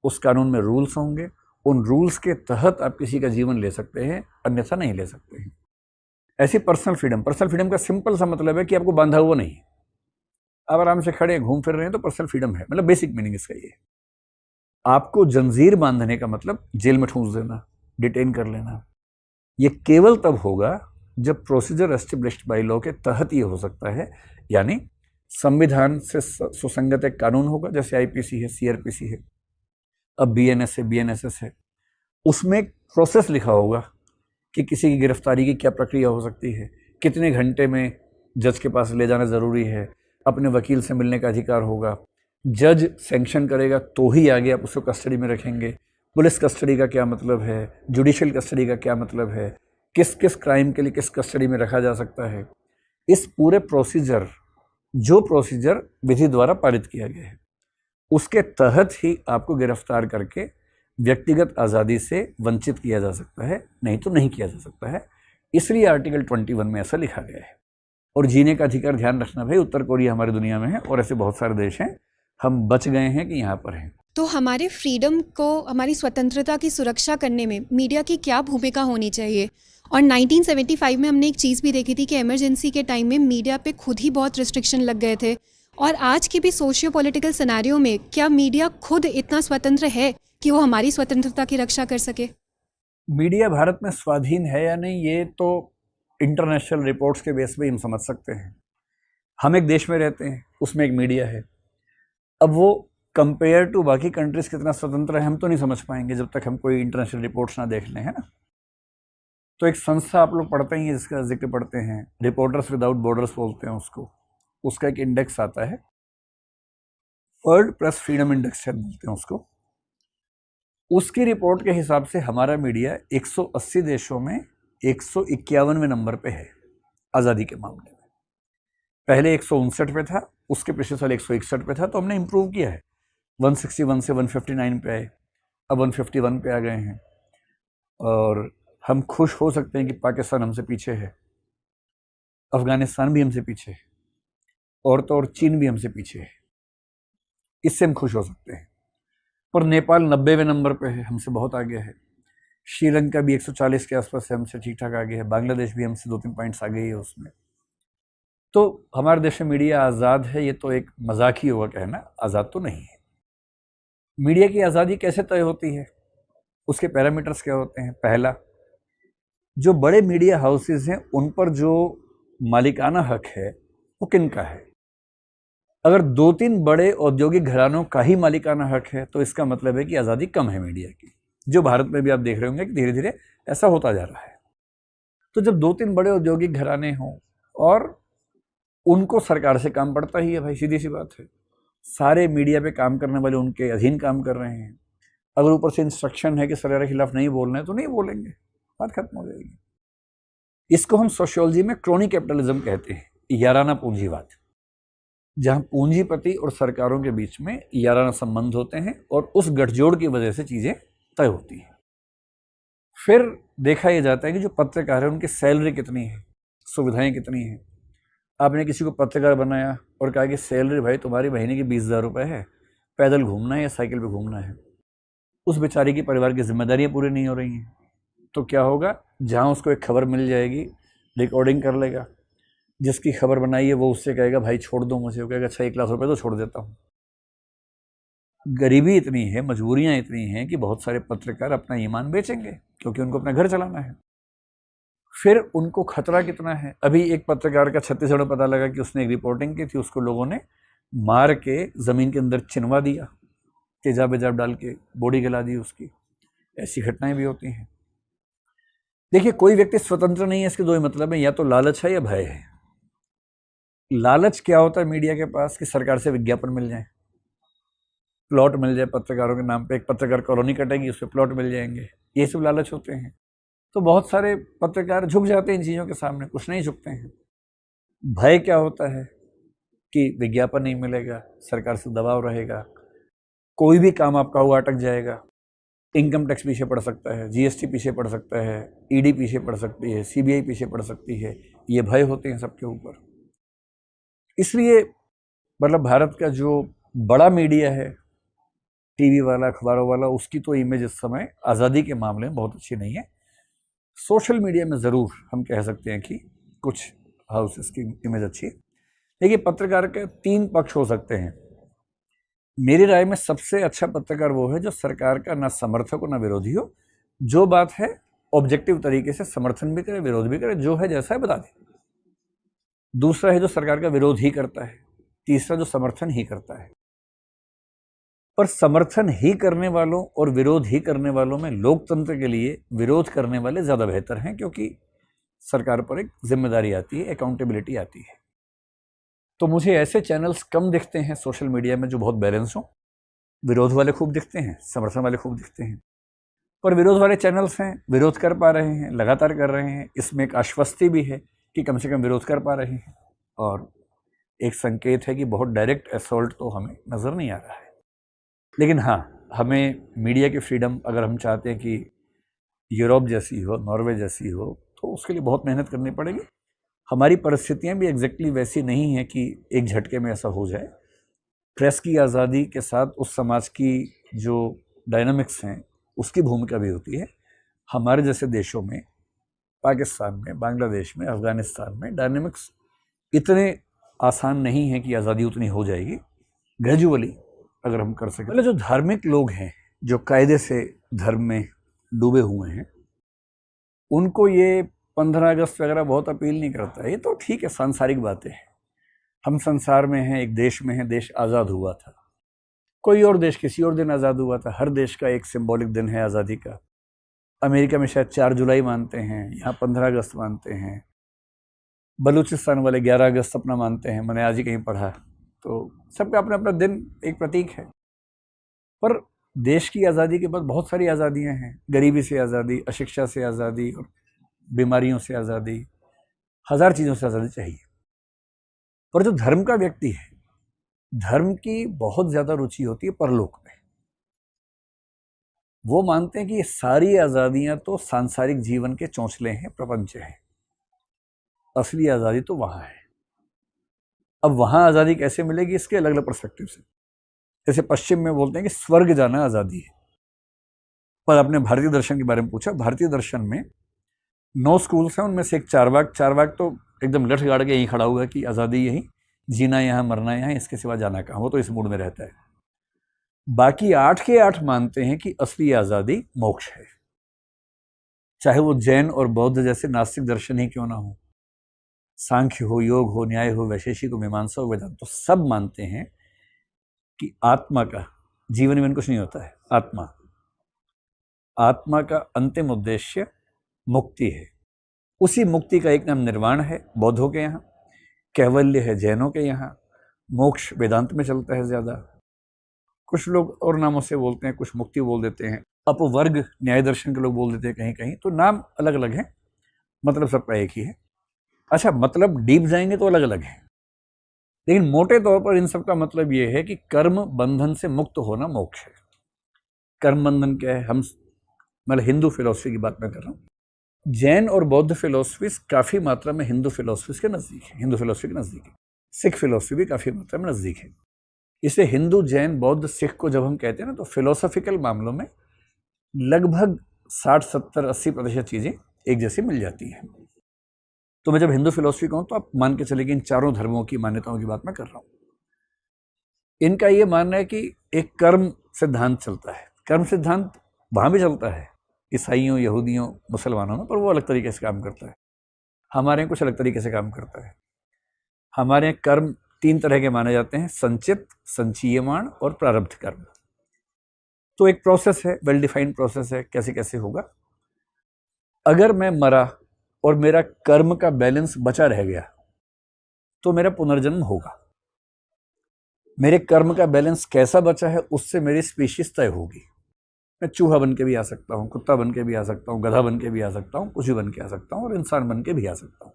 उस कानून में रूल्स होंगे, उन रूल्स के तहत आप किसी का जीवन ले सकते हैं, अन्यथा नहीं ले सकते हैं। ऐसी पर्सनल फ्रीडम का सिंपल सा मतलब है कि आपको बांधा हुआ नहीं है, आप आराम से खड़े घूम फिर रहे हैं, तो पर्सनल फ्रीडम है। मतलब बेसिक मीनिंग इसका ये है। आपको जंजीर बांधने का मतलब जेल में ठूंस देना, डिटेन कर लेना, ये केवल तब होगा जब प्रोसीजर एस्टेब्लिश्ड बाय लॉ के तहत ये हो सकता है। यानी संविधान से सुसंगत एक कानून होगा, जैसे आईपीसी है, सीआरपीसी है, अब बीएनएस है, बीएनएसएस है, उसमें एक प्रोसेस लिखा होगा कि किसी की गिरफ्तारी की क्या प्रक्रिया हो सकती है, कितने घंटे में जज के पास ले जाना ज़रूरी है, अपने वकील से मिलने का अधिकार होगा, जज सैंक्शन करेगा तो ही आगे आप उसको कस्टडी में रखेंगे, पुलिस कस्टडी का क्या मतलब है, जुडिशियल कस्टडी का क्या मतलब है, किस किस क्राइम के लिए किस कस्टडी में रखा जा सकता है। इस पूरे प्रोसीजर, जो प्रोसीजर विधि द्वारा पारित किया गया है, उसके तहत ही आपको गिरफ्तार करके व्यक्तिगत आज़ादी से वंचित किया जा सकता है, नहीं तो नहीं किया जा सकता है। इसलिए आर्टिकल 21 में ऐसा लिखा गया है। और जीने का अधिकार, ध्यान रखना भाई, उत्तर कोरिया हमारी दुनिया में है और ऐसे बहुत सारे देश हैं, हम बच गए हैं कि यहाँ पर हैं। तो हमारे फ्रीडम को, हमारी स्वतंत्रता की सुरक्षा करने में मीडिया की क्या भूमिका होनी चाहिए? और 1975 में हमने एक चीज़ भी देखी थी कि इमरजेंसी के टाइम में मीडिया पे खुद ही बहुत रिस्ट्रिक्शन लग गए थे। और आज के भी सोशियो पॉलिटिकल सिनेरियो में क्या मीडिया खुद इतना स्वतंत्र है कि वो हमारी स्वतंत्रता की रक्षा कर सके? मीडिया भारत में स्वाधीन है या नहीं, ये तो इंटरनेशनल रिपोर्ट्स के बेस पे हम समझ सकते हैं। हम एक देश में रहते हैं, उसमें एक मीडिया है। अब वो कंपेयर टू बाकी कंट्रीज कितना स्वतंत्र है हम तो नहीं समझ पाएंगे जब तक हम कोई इंटरनेशनल रिपोर्ट्स ना देख लें, है ना। तो एक संस्था आप लोग पढ़ते ही जिसका जिक्र पढ़ते हैं, रिपोर्टर्स विदाउट बॉर्डर्स बोलते हैं उसको, उसका एक इंडेक्स आता है, वर्ल्ड प्रेस फ्रीडम इंडेक्स बोलते हैं उसको। उसकी रिपोर्ट के हिसाब से हमारा मीडिया 180 देशों में 151वें नंबर पे है आज़ादी के मामले में। पहले 159 पे था, उसके पिछले साल 161 पे था, तो हमने इम्प्रूव किया है। 161 से 159 पे आए, अब 151 पे आ गए हैं। और हम खुश हो सकते हैं कि पाकिस्तान हमसे पीछे है, अफगानिस्तान भी हमसे पीछे है, और तो और चीन भी हमसे पीछे है। इससे हम खुश हो सकते हैं। पर नेपाल 90वें नंबर पे है, हमसे बहुत आगे है। श्रीलंका भी 140 के आसपास है, हमसे ठीक ठाक आगे है। बांग्लादेश भी हमसे 2-3 पॉइंट्स आगे ही है उसमें। तो हमारे देश में मीडिया आज़ाद है, ये तो एक मजाक ही होगा कहना, आज़ाद तो नहीं है। मीडिया की आज़ादी कैसे तय होती है, उसके पैरामीटर्स क्या होते हैं? पहला, जो बड़े मीडिया हाउसेस हैं उन पर जो मालिकाना हक है वो किन का है? अगर 2-3 बड़े औद्योगिक घरानों का ही मालिकाना हक है तो इसका मतलब है कि आज़ादी कम है मीडिया की, जो भारत में भी आप देख रहे होंगे कि धीरे धीरे ऐसा होता जा रहा है। तो जब 2-3 बड़े औद्योगिक घराने हों और उनको सरकार से काम पड़ता ही है भाई, सीधी सी बात है। सारे मीडिया पे काम करने वाले उनके अधीन काम कर रहे हैं। अगर ऊपर से इंस्ट्रक्शन है कि सरकार के खिलाफ नहीं बोलना है तो नहीं बोलेंगे, बात खत्म हो जाएगी। इसको हम सोशियोलॉजी में क्रोनी कैपिटलिज्म कहते हैं, याराना पूंजीवाद, जहां पूंजीपति और सरकारों के बीच में याराना संबंध होते हैं और उस गठजोड़ की वजह से चीजें तय होती हैं। फिर देखा यह जाता है कि जो पत्रकार है उनकी सैलरी कितनी है, सुविधाएं कितनी हैं। आपने किसी को पत्रकार बनाया और कहा कि सैलरी भाई तुम्हारी महीने की 20,000 रुपये है, पैदल घूमना है या साइकिल पे घूमना है। उस बेचारे की परिवार की जिम्मेदारियां पूरी नहीं हो रही हैं। तो क्या होगा, जहाँ उसको एक खबर मिल जाएगी रिकॉर्डिंग कर लेगा, जिसकी खबर बनाई है वो उससे कहेगा भाई छोड़ दो मुझे, वो कहेगा अच्छा 1 लाख रुपए तो छोड़ देता हूँ। गरीबी इतनी है, मजबूरियाँ इतनी हैं कि बहुत सारे पत्रकार अपना ईमान बेचेंगे क्योंकि उनको अपना घर चलाना है। फिर उनको खतरा कितना है। अभी एक पत्रकार का छत्तीसगढ़ में पता लगा कि उसने एक रिपोर्टिंग की थी, उसको लोगों ने मार के ज़मीन के अंदर चिनवा दिया, तेजाब वेजाब डाल के बॉडी गला दी उसकी। ऐसी घटनाएं भी होती हैं। देखिए, कोई व्यक्ति स्वतंत्र नहीं है, इसके दो ही मतलब है, या तो लालच है या भय है। लालच क्या होता है मीडिया के पास कि सरकार से विज्ञापन मिल जाए, प्लॉट मिल जाए पत्रकारों के नाम पे, एक पत्रकार कॉलोनी कटेगी उस पर प्लॉट मिल जाएंगे, ये सब लालच होते हैं। तो बहुत सारे पत्रकार झुक जाते हैं इन चीज़ों के सामने, कुछ नहीं झुकते हैं। भय क्या होता है कि विज्ञापन नहीं मिलेगा, सरकार से दबाव रहेगा, कोई भी काम आपका हुआ अटक जाएगा, इनकम टैक्स पीछे पड़ सकता है, जीएसटी पीछे पड़ सकता है, ईडी पीछे पड़ सकती है, सीबीआई पीछे पड़ सकती है, ये भय होते हैं सबके ऊपर। इसलिए मतलब भारत का जो बड़ा मीडिया है, टीवी वाला, अखबारों वाला, उसकी तो इमेज इस समय आज़ादी के मामले में बहुत अच्छी नहीं है। सोशल मीडिया में ज़रूर हम कह सकते हैं कि कुछ हाउसेस की इमेज अच्छी है। देखिए, पत्रकार के 3 पक्ष हो सकते हैं। मेरी राय में सबसे अच्छा पत्रकार वो है जो सरकार का ना समर्थक हो ना विरोधी हो, जो बात है ऑब्जेक्टिव तरीके से समर्थन भी करे, विरोध भी करे, जो है जैसा है बता दे। दूसरा है जो सरकार का विरोध ही करता है। तीसरा जो समर्थन ही करता है। पर समर्थन ही करने वालों और विरोध ही करने वालों में लोकतंत्र के लिए विरोध करने वाले ज़्यादा बेहतर हैं, क्योंकि सरकार पर एक जिम्मेदारी आती है, अकाउंटेबिलिटी आती है। तो मुझे ऐसे चैनल्स कम दिखते हैं सोशल मीडिया में जो बहुत बैलेंस हों। विरोध वाले खूब दिखते हैं, समर्थन वाले खूब दिखते हैं। पर विरोध वाले चैनल्स हैं, विरोध कर पा रहे हैं, लगातार कर रहे हैं, इसमें एक आश्वस्ति भी है कि कम से कम विरोध कर पा रहे हैं, और एक संकेत है कि बहुत डायरेक्ट असॉल्ट तो हमें नज़र नहीं आ रहा है। लेकिन हाँ, हमें मीडिया की फ्रीडम अगर हम चाहते हैं कि यूरोप जैसी हो, नॉर्वे जैसी हो, तो उसके लिए बहुत मेहनत करनी पड़ेगी। हमारी परिस्थितियां भी एग्जैक्टली वैसी नहीं हैं कि एक झटके में ऐसा हो जाए। प्रेस की आज़ादी के साथ उस समाज की जो डायनामिक्स हैं उसकी भूमिका भी होती है। हमारे जैसे देशों में, पाकिस्तान में, बांग्लादेश में, अफ़गानिस्तान में डायनामिक्स इतने आसान नहीं है कि आज़ादी उतनी हो जाएगी। ग्रेजुअली अगर हम कर सकें। पहले जो धार्मिक लोग हैं, जो कायदे से धर्म में डूबे हुए हैं, उनको ये 15 अगस्त वगैरह बहुत अपील नहीं करता है। ये तो ठीक है, सांसारिक बातें हैं। हम संसार में हैं, एक देश में हैं, देश आज़ाद हुआ था। कोई और देश किसी और दिन आज़ाद हुआ था। हर देश का एक सिंबॉलिक दिन है आज़ादी का। अमेरिका में शायद 4 जुलाई मानते हैं, यहाँ 15 अगस्त मानते हैं। बलूचिस्तान वाले 11 अगस्त अपना मानते हैं, मैंने आज ही कहीं पढ़ा। तो सबका अपना अपना दिन एक प्रतीक है। पर देश की आज़ादी के बाद बहुत सारी आज़ादियाँ हैं। गरीबी से आज़ादी, अशिक्षा से आज़ादी, और बीमारियों से आज़ादी, 1000 चीज़ों से आज़ादी चाहिए। पर जो धर्म का व्यक्ति है, धर्म की बहुत ज़्यादा रुचि होती है परलोक में। वो मानते हैं कि ये सारी आज़ादियाँ तो सांसारिक जीवन के चौंचले हैं, प्रपंच हैं। असली आज़ादी तो वहाँ है। अब वहाँ आज़ादी कैसे मिलेगी, इसके अलग अलग पर्सपेक्टिव से। जैसे पश्चिम में बोलते हैं कि स्वर्ग जाना आज़ादी है। पर आपने भारतीय दर्शन के बारे में पूछा। भारतीय दर्शन में 9 स्कूल्स हैं, उनमें से एक चारवाक तो एकदम लठ गाड़ के यहीं खड़ा हुआ है कि आज़ादी यहीं, जीना यहाँ, मरना यहाँ, इसके सिवा जाना कहाँ। वो तो इस मूड में रहता है। बाकी 8 के 8 मानते हैं कि असली आज़ादी मोक्ष है। चाहे वो जैन और बौद्ध जैसे नास्तिक दर्शन ही क्यों ना हो, सांख्य हो, योग हो, न्याय हो, वैशेषिक हो, मीमांसा हो, वेदांत, तो सब मानते हैं कि आत्मा का जीवन में कुछ नहीं होता है। आत्मा का अंतिम उद्देश्य मुक्ति है। उसी मुक्ति का एक नाम निर्वाण है बौद्धों के यहाँ, कैवल्य है जैनों के यहाँ, मोक्ष वेदांत में चलता है ज़्यादा। कुछ लोग और नामों से बोलते हैं, कुछ मुक्ति बोल देते हैं, अपवर्ग न्याय दर्शन के लोग बोल देते हैं कहीं कहीं। तो नाम अलग अलग हैं, मतलब सबका एक ही है। अच्छा, मतलब डीप जाएंगे तो अलग अलग है, लेकिन मोटे तौर पर इन सब का मतलब ये है कि कर्म बंधन से मुक्त होना मोक्ष है। कर्म बंधन क्या है, हम मतलब हिंदू फिलॉसफी की बात मैं कर रहा हूँ। जैन और बौद्ध फिलॉसफीज काफ़ी मात्रा में हिंदू फिलॉसफीज के नज़दीक है, हिंदू फिलॉसफी के नज़दीक है। सिख फिलॉसफी भी काफ़ी मात्रा में नज़दीक है। इसे हिंदू, जैन, बौद्ध, सिख को जब हम कहते हैं ना, तो फिलोसॉफिकल मामलों में लगभग 60, 70, 80% चीज़ें एक जैसी मिल जाती हैं। तो मैं जब हिंदू फिलॉसफी कहूँ तो आप मान के चले कि इन चारों धर्मों की मान्यताओं की बात मैं कर रहा हूँ। इनका ये मानना है कि एक कर्म सिद्धांत चलता है। कर्म सिद्धांत वहाँ भी चलता है ईसाइयों, यहूदियों, मुसलमानों में, पर वो अलग तरीके से काम करता है। हमारे यहाँ कुछ अलग तरीके से काम करता है। हमारे यहाँ कर्म 3 तरह के माने जाते हैं, संचित, संचीयमाण और प्रारब्ध कर्म। तो एक प्रोसेस है, वेल डिफाइंड प्रोसेस है, कैसे कैसे होगा। अगर मैं मरा और मेरा कर्म का बैलेंस बचा रह गया तो मेरा पुनर्जन्म होगा। मेरे कर्म का बैलेंस कैसा बचा है उससे मेरी स्पीशीज तय होगी। मैं चूहा बन के भी आ सकता हूँ, कुत्ता बन के भी आ सकता हूँ, गधा बन के भी आ सकता हूँ, कुछ भी बन के आ सकता हूँ और इंसान बन के भी आ सकता हूँ।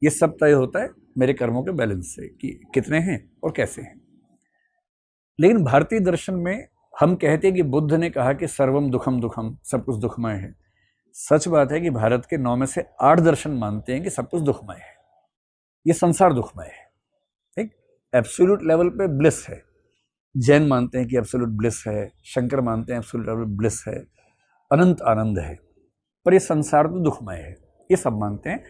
ये सब तय होता है मेरे कर्मों के बैलेंस से कि कितने हैं और कैसे हैं। लेकिन भारतीय दर्शन में हम कहते हैं कि बुद्ध ने कहा कि सर्वम दुखम दुखम, सब कुछ दुखमय है। सच बात है कि भारत के 9 में से 8 दर्शन मानते हैं कि सब कुछ दुखमय है, ये संसार दुखमय है। ठीक, एब्सोल्यूट लेवल पे ब्लिस है। जैन मानते हैं कि एब्सोल्यूट ब्लिस है, शंकर मानते हैं एब्सोल्यूट लेवल ब्लिस है, अनंत आनंद है, पर ये संसार तो दुखमय है, ये सब मानते हैं।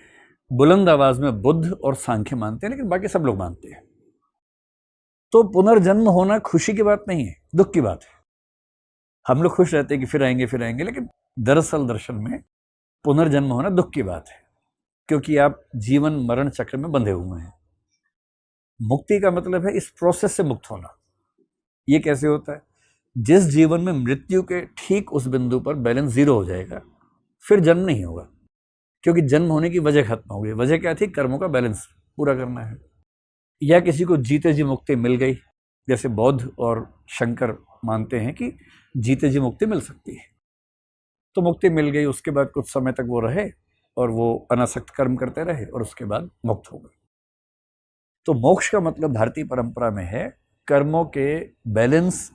बुलंद आवाज में बुद्ध और सांख्य मानते हैं, लेकिन बाकी सब लोग मानते हैं। तो पुनर्जन्म होना खुशी की बात नहीं है, दुख की बात है। हम लोग खुश रहते हैं कि फिर आएंगे, लेकिन दरअसल दर्शन में पुनर्जन्म होना दुख की बात है, क्योंकि आप जीवन मरण चक्र में बंधे हुए हैं। मुक्ति का मतलब है इस प्रोसेस से मुक्त होना। ये कैसे होता है? जिस जीवन में मृत्यु के ठीक उस बिंदु पर बैलेंस 0 हो जाएगा, फिर जन्म नहीं होगा, क्योंकि जन्म होने की वजह खत्म हो गई। वजह क्या थी? कर्मों का बैलेंस पूरा करना है। या किसी को जीते जी मुक्ति मिल गई, जैसे बौद्ध और शंकर मानते हैं कि जीते जी मुक्ति मिल सकती है, तो मुक्ति मिल गई, उसके बाद कुछ समय तक वो रहे और वो अनासक्त कर्म करते रहे और उसके बाद मुक्त हो गए। तो मोक्ष का मतलब भारतीय परंपरा में है कर्मों के बैलेंस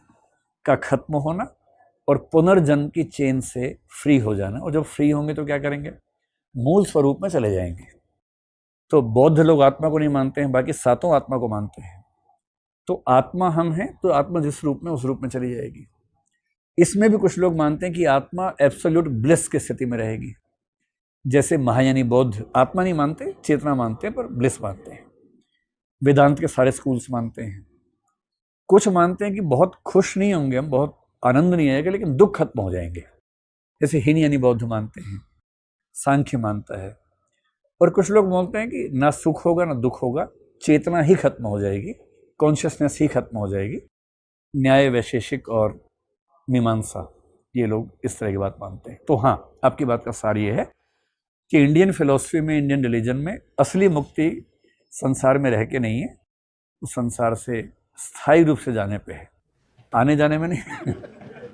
का खत्म होना और पुनर्जन्म की चेन से फ्री हो जाना। और जब फ्री होंगे तो क्या करेंगे? मूल स्वरूप में चले जाएंगे। तो बौद्ध लोग आत्मा को नहीं मानते हैं, बाकी 7 आत्मा को मानते हैं। तो आत्मा हम हैं, तो आत्मा जिस रूप में उस रूप में चली जाएगी। इसमें भी कुछ लोग मानते हैं कि आत्मा एब्सोल्यूट ब्लिस की स्थिति में रहेगी। जैसे महायानी बौद्ध आत्मा नहीं मानते, चेतना मानते हैं, पर ब्लिस मानते हैं। वेदांत के सारे स्कूल्स मानते हैं। कुछ मानते हैं कि बहुत खुश नहीं होंगे हम, बहुत आनंद नहीं आएगा, लेकिन दुख खत्म हो जाएंगे, जैसे हीनयानी बौद्ध मानते हैं, सांख्य मानता है। और कुछ लोग बोलते हैं कि ना सुख होगा ना दुख होगा, चेतना ही खत्म हो जाएगी, कॉन्शियसनेस ही खत्म हो जाएगी। न्याय, वैशेषिक और मीमांसा, ये लोग इस तरह की बात मानते हैं। तो हाँ, आपकी बात का सार ये है कि इंडियन फिलॉसफी में, इंडियन रिलीजन में असली मुक्ति संसार में रह के नहीं है, उस संसार से स्थायी रूप से जाने पे है। आने जाने में नहीं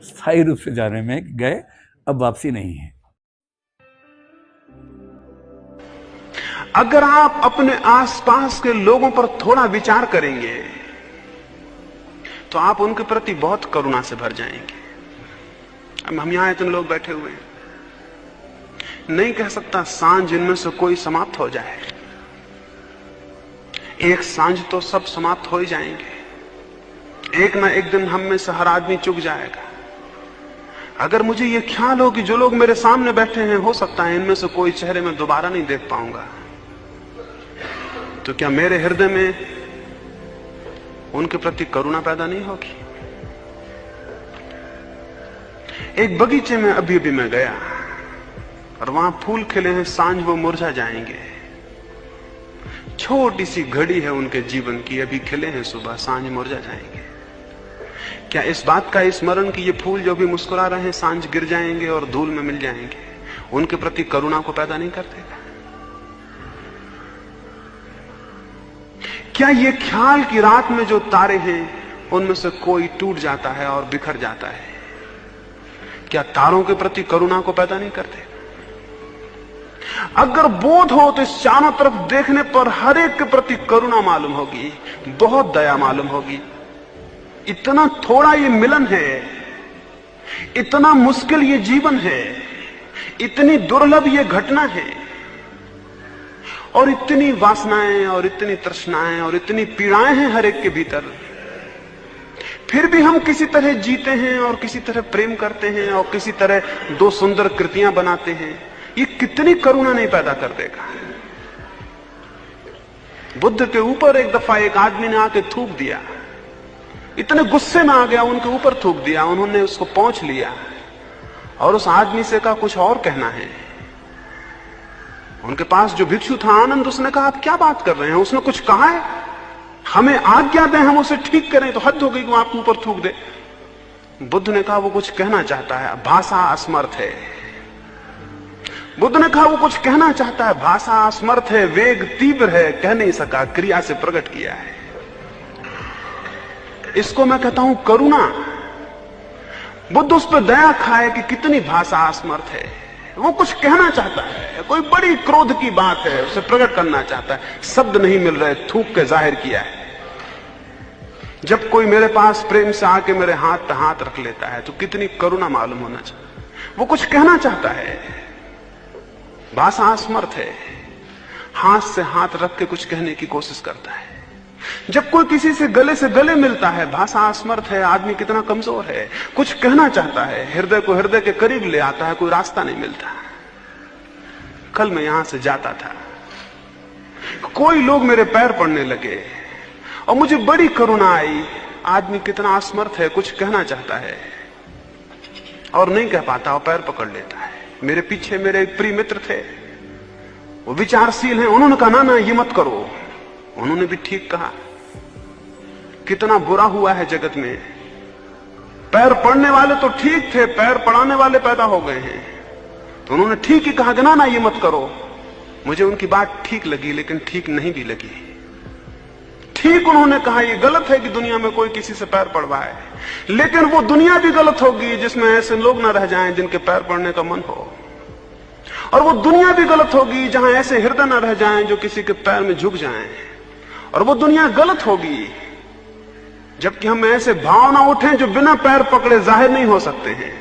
स्थायी रूप से जाने में गए, अब वापसी नहीं है। अगर आप अपने आसपास के लोगों पर थोड़ा विचार करेंगे तो आप उनके प्रति बहुत करुणा से भर जाएंगे। अब हम यहां इतने लोग बैठे हुए हैं, नहीं कह सकता सांझ इनमें से कोई समाप्त हो जाए। एक सांझ तो सब समाप्त हो ही जाएंगे, एक ना एक दिन हम में से हर आदमी चुक जाएगा। अगर मुझे यह ख्याल हो कि जो लोग मेरे सामने बैठे हैं, हो सकता है इनमें से कोई चेहरे में दोबारा नहीं देख पाऊंगा, तो क्या मेरे हृदय में उनके प्रति करुणा पैदा नहीं होगी? एक बगीचे में अभी अभी मैं गया और वहां फूल खिले हैं, सांझ वो मुरझा जाएंगे। छोटी सी घड़ी है उनके जीवन की, अभी खिले हैं, सुबह सांझ मुरझा जाएंगे। क्या इस बात का स्मरण कि ये फूल जो भी मुस्कुरा रहे हैं सांझ गिर जाएंगे और धूल में मिल जाएंगे, उनके प्रति करुणा को पैदा नहीं कर देगा? क्या ये ख्याल कि रात में जो तारे हैं उनमें से कोई टूट जाता है और बिखर जाता है, क्या तारों के प्रति करुणा को पैदा नहीं करते? अगर बोध हो तो इस चारों तरफ देखने पर हर एक के प्रति करुणा मालूम होगी, बहुत दया मालूम होगी। इतना थोड़ा ये मिलन है, इतना मुश्किल ये जीवन है, इतनी दुर्लभ ये घटना है, और इतनी वासनाएं और इतनी तृष्णाएं और इतनी पीड़ाएं हैं हर एक के भीतर। फिर भी हम किसी तरह जीते हैं और किसी तरह प्रेम करते हैं और किसी तरह दो सुंदर कृतियां बनाते हैं। ये कितनी करुणा नहीं पैदा कर देगा। बुद्ध के ऊपर एक दफा एक आदमी ने आके थूक दिया, इतने गुस्से में आ गया, उनके ऊपर थूक दिया। उन्होंने उसको पहुंच लिया और उस आदमी से कहा कुछ और कहना है। उनके पास जो भिक्षु था आनंद, उसने कहा आप क्या बात कर रहे हैं, उसने कुछ कहा है, हमें आज्ञा दें हम उसे ठीक करें, तो हद हो गई कि वो आपके ऊपर थूक दे। बुद्ध ने कहा वो कुछ कहना चाहता है, भाषा असमर्थ है। बुद्ध ने कहा वो कुछ कहना चाहता है, भाषा असमर्थ है, वेग तीव्र है, कह नहीं सका, क्रिया से प्रकट किया है। इसको मैं कहता हूं करुणा। बुद्ध उस पर दया खाए कि कितनी भाषा असमर्थ है। वो कुछ कहना चाहता है, कोई बड़ी क्रोध की बात है, उसे प्रकट करना चाहता है, शब्द नहीं मिल रहे, थूक के जाहिर किया है। जब कोई मेरे पास प्रेम से आके मेरे हाथ पे हाथ रख लेता है तो कितनी करुणा मालूम होना चाहिए। वो कुछ कहना चाहता है, भाषा असमर्थ है, हाथ से हाथ रख के कुछ कहने की कोशिश करता है। जब कोई किसी से गले मिलता है, भाषा असमर्थ है, आदमी कितना कमजोर है, कुछ कहना चाहता है, हृदय को हृदय के करीब ले आता है, कोई रास्ता नहीं मिलता। कल मैं यहां से जाता था, कोई लोग मेरे पैर पड़ने लगे और मुझे बड़ी करुणा आई। आदमी कितना असमर्थ है, कुछ कहना चाहता है और नहीं कह पाता और पैर पकड़ लेता है। मेरे पीछे मेरे एक प्रिय मित्र थे, वो विचारशील हैं, उन्होंने कहा ना ये मत करो। उन्होंने भी ठीक कहा। कितना बुरा हुआ है जगत में, पैर पड़ने वाले तो ठीक थे, पैर पड़ाने वाले पैदा हो गए हैं। तो उन्होंने ठीक ही कहा कि ना ये मत करो। मुझे उनकी बात ठीक लगी, लेकिन ठीक नहीं भी लगी। ठीक उन्होंने कहा ये गलत है कि दुनिया में कोई किसी से पैर पड़वाए, लेकिन वो दुनिया भी गलत होगी जिसमें ऐसे लोग ना रह जाएं जिनके पैर पड़ने का मन हो, और वो दुनिया भी गलत होगी जहां ऐसे हृदय ना रह जाएं जो किसी के पैर में झुक जाएं, और वो दुनिया गलत होगी जबकि हम ऐसे भाव ना उठें जो बिना पैर पकड़े जाहिर नहीं हो सकते हैं।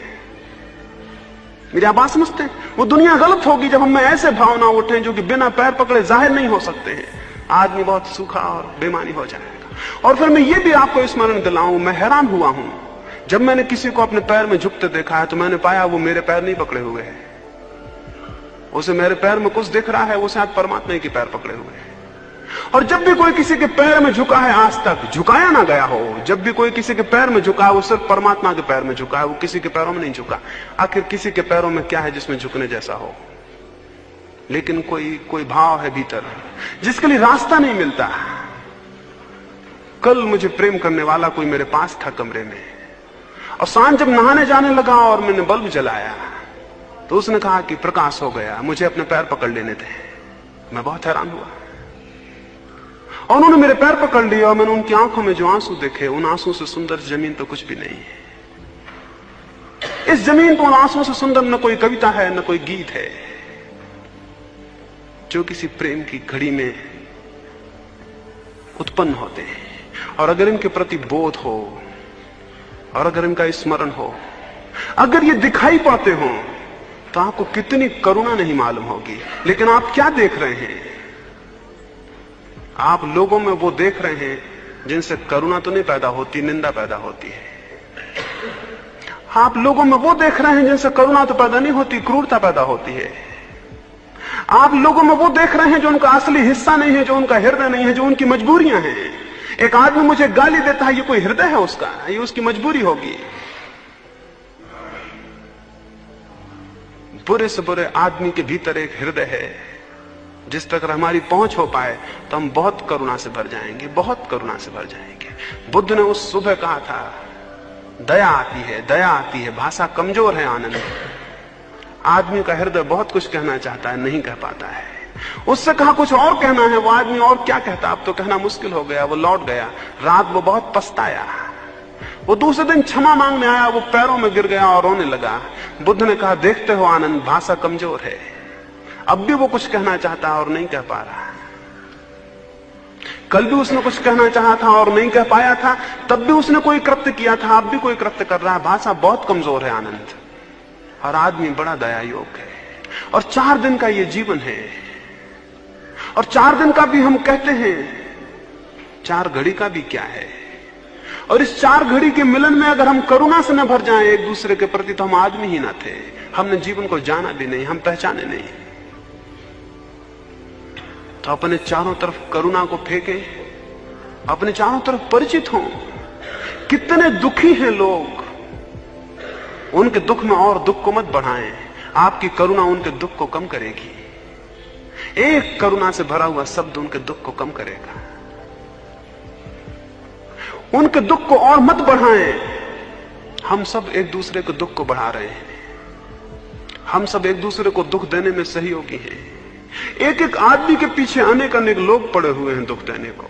मेरी आप बात समझते हैं? वो दुनिया गलत होगी जब हम ऐसे भाव ना उठें जो कि बिना पैर पकड़े जाहिर नहीं हो सकते हैं। आदमी बहुत सूखा और बेईमानी हो जाएगा। और फिर मैं ये भी आपको स्मरण दिलाऊं, मैं हैरान हुआ हूं जब मैंने किसी को अपने पैर में झुकते देखा है, तो मैंने पाया वो मेरे पैर नहीं पकड़े हुए है, उसे मेरे पैर में कुछ दिख रहा है, वो शायद परमात्मा के पैर पकड़े हुए हैं। और जब भी कोई किसी के पैर में झुका है, आज तक झुकाया ना गया हो, जब भी कोई किसी के पैर में झुका है वो सिर्फ परमात्मा के पैर में झुका है, वो किसी के पैरों में नहीं झुका। आखिर किसी के पैरों में क्या है जिसमें झुकने जैसा हो? लेकिन कोई भाव है भीतर जिसके लिए रास्ता नहीं मिलता। कल मुझे प्रेम करने वाला कोई मेरे पास था कमरे में, और सांझ जब नहाने जाने लगा और मैंने बल्ब जलाया तो उसने कहा कि प्रकाश हो गया, मुझे अपने पैर पकड़ लेने थे। मैं बहुत हैरान हुआ, और उन्होंने मेरे पैर पकड़ लिए और मैंने उनकी आंखों में जो आंसू देखे, उन आंसू से सुंदर जमीन तो कुछ भी नहीं है। इस जमीन पर उन आंसुओं से सुंदर न कोई कविता है, न कोई गीत है, जो किसी प्रेम की घड़ी में उत्पन्न होते हैं। और अगर इनके प्रति बोध हो, और अगर इनका स्मरण हो, अगर ये दिखाई पाते हो, तो आपको कितनी करुणा नहीं मालूम होगी। लेकिन आप क्या देख रहे हैं? आप लोगों में वो देख रहे हैं जिनसे करुणा तो नहीं पैदा होती, निंदा पैदा होती है। आप लोगों में वो देख रहे हैं जिनसे करुणा तो पैदा नहीं होती, क्रूरता पैदा होती है। आप लोगों में वो देख रहे हैं जो उनका असली हिस्सा नहीं है, जो उनका हृदय नहीं है, जो उनकी मजबूरियां हैं। एक आदमी मुझे गाली देता है, ये कोई हृदय है उसका? ये उसकी मजबूरी होगी। बुरे से बुरे आदमी के भीतर एक हृदय है, जिस तक हमारी पहुंच हो पाए तो हम बहुत करुणा से भर जाएंगे, बहुत करुणा से भर जाएंगे। बुद्ध ने उस सुबह कहा था, दया आती है, दया आती है, भाषा कमजोर है आनंद। आदमी का हृदय बहुत कुछ कहना चाहता है, नहीं कह पाता है। उससे कहा कुछ और कहना है, वो आदमी और क्या कहता, अब तो कहना मुश्किल हो गया। वो लौट गया, रात वो बहुत पछताया। वो दूसरे दिन क्षमा मांगने आया, वो पैरों में गिर गया और रोने लगा। बुद्ध ने कहा, देखते हो आनंद, भाषा कमजोर है, अब भी वो कुछ कहना चाहता है और नहीं कह पा रहा। कल भी उसने कुछ कहना चाहा था और नहीं कह पाया था, तब भी उसने कोई कृत्य किया था, अब भी कोई कृत्य कर रहा है। भाषा बहुत कमजोर है आनंद, और आदमी बड़ा दया योग है। और 4 दिन का ये जीवन है, और 4 दिन का भी हम कहते हैं, 4 घड़ी का भी क्या है। और इस 4 घड़ी के मिलन में अगर हम करुणा से न भर जाएं एक दूसरे के प्रति, तो हम आदमी ही ना थे। हमने जीवन को जाना भी नहीं, हम पहचाने नहीं। तो अपने चारों तरफ करुणा को फेंके, अपने चारों तरफ परिचित हों। कितने दुखी हैं लोग, उनके दुख में और दुख को मत बढ़ाएं। आपकी करुणा उनके दुख को कम करेगी। एक करुणा से भरा हुआ शब्द उनके दुख को कम करेगा। उनके दुख को और मत बढ़ाएं। हम सब एक दूसरे के दुख को बढ़ा रहे हैं। हम सब एक दूसरे को दुख देने में सहयोगी हैं। एक एक आदमी के पीछे अनेक अनेक लोग पड़े हुए हैं दुख देने को।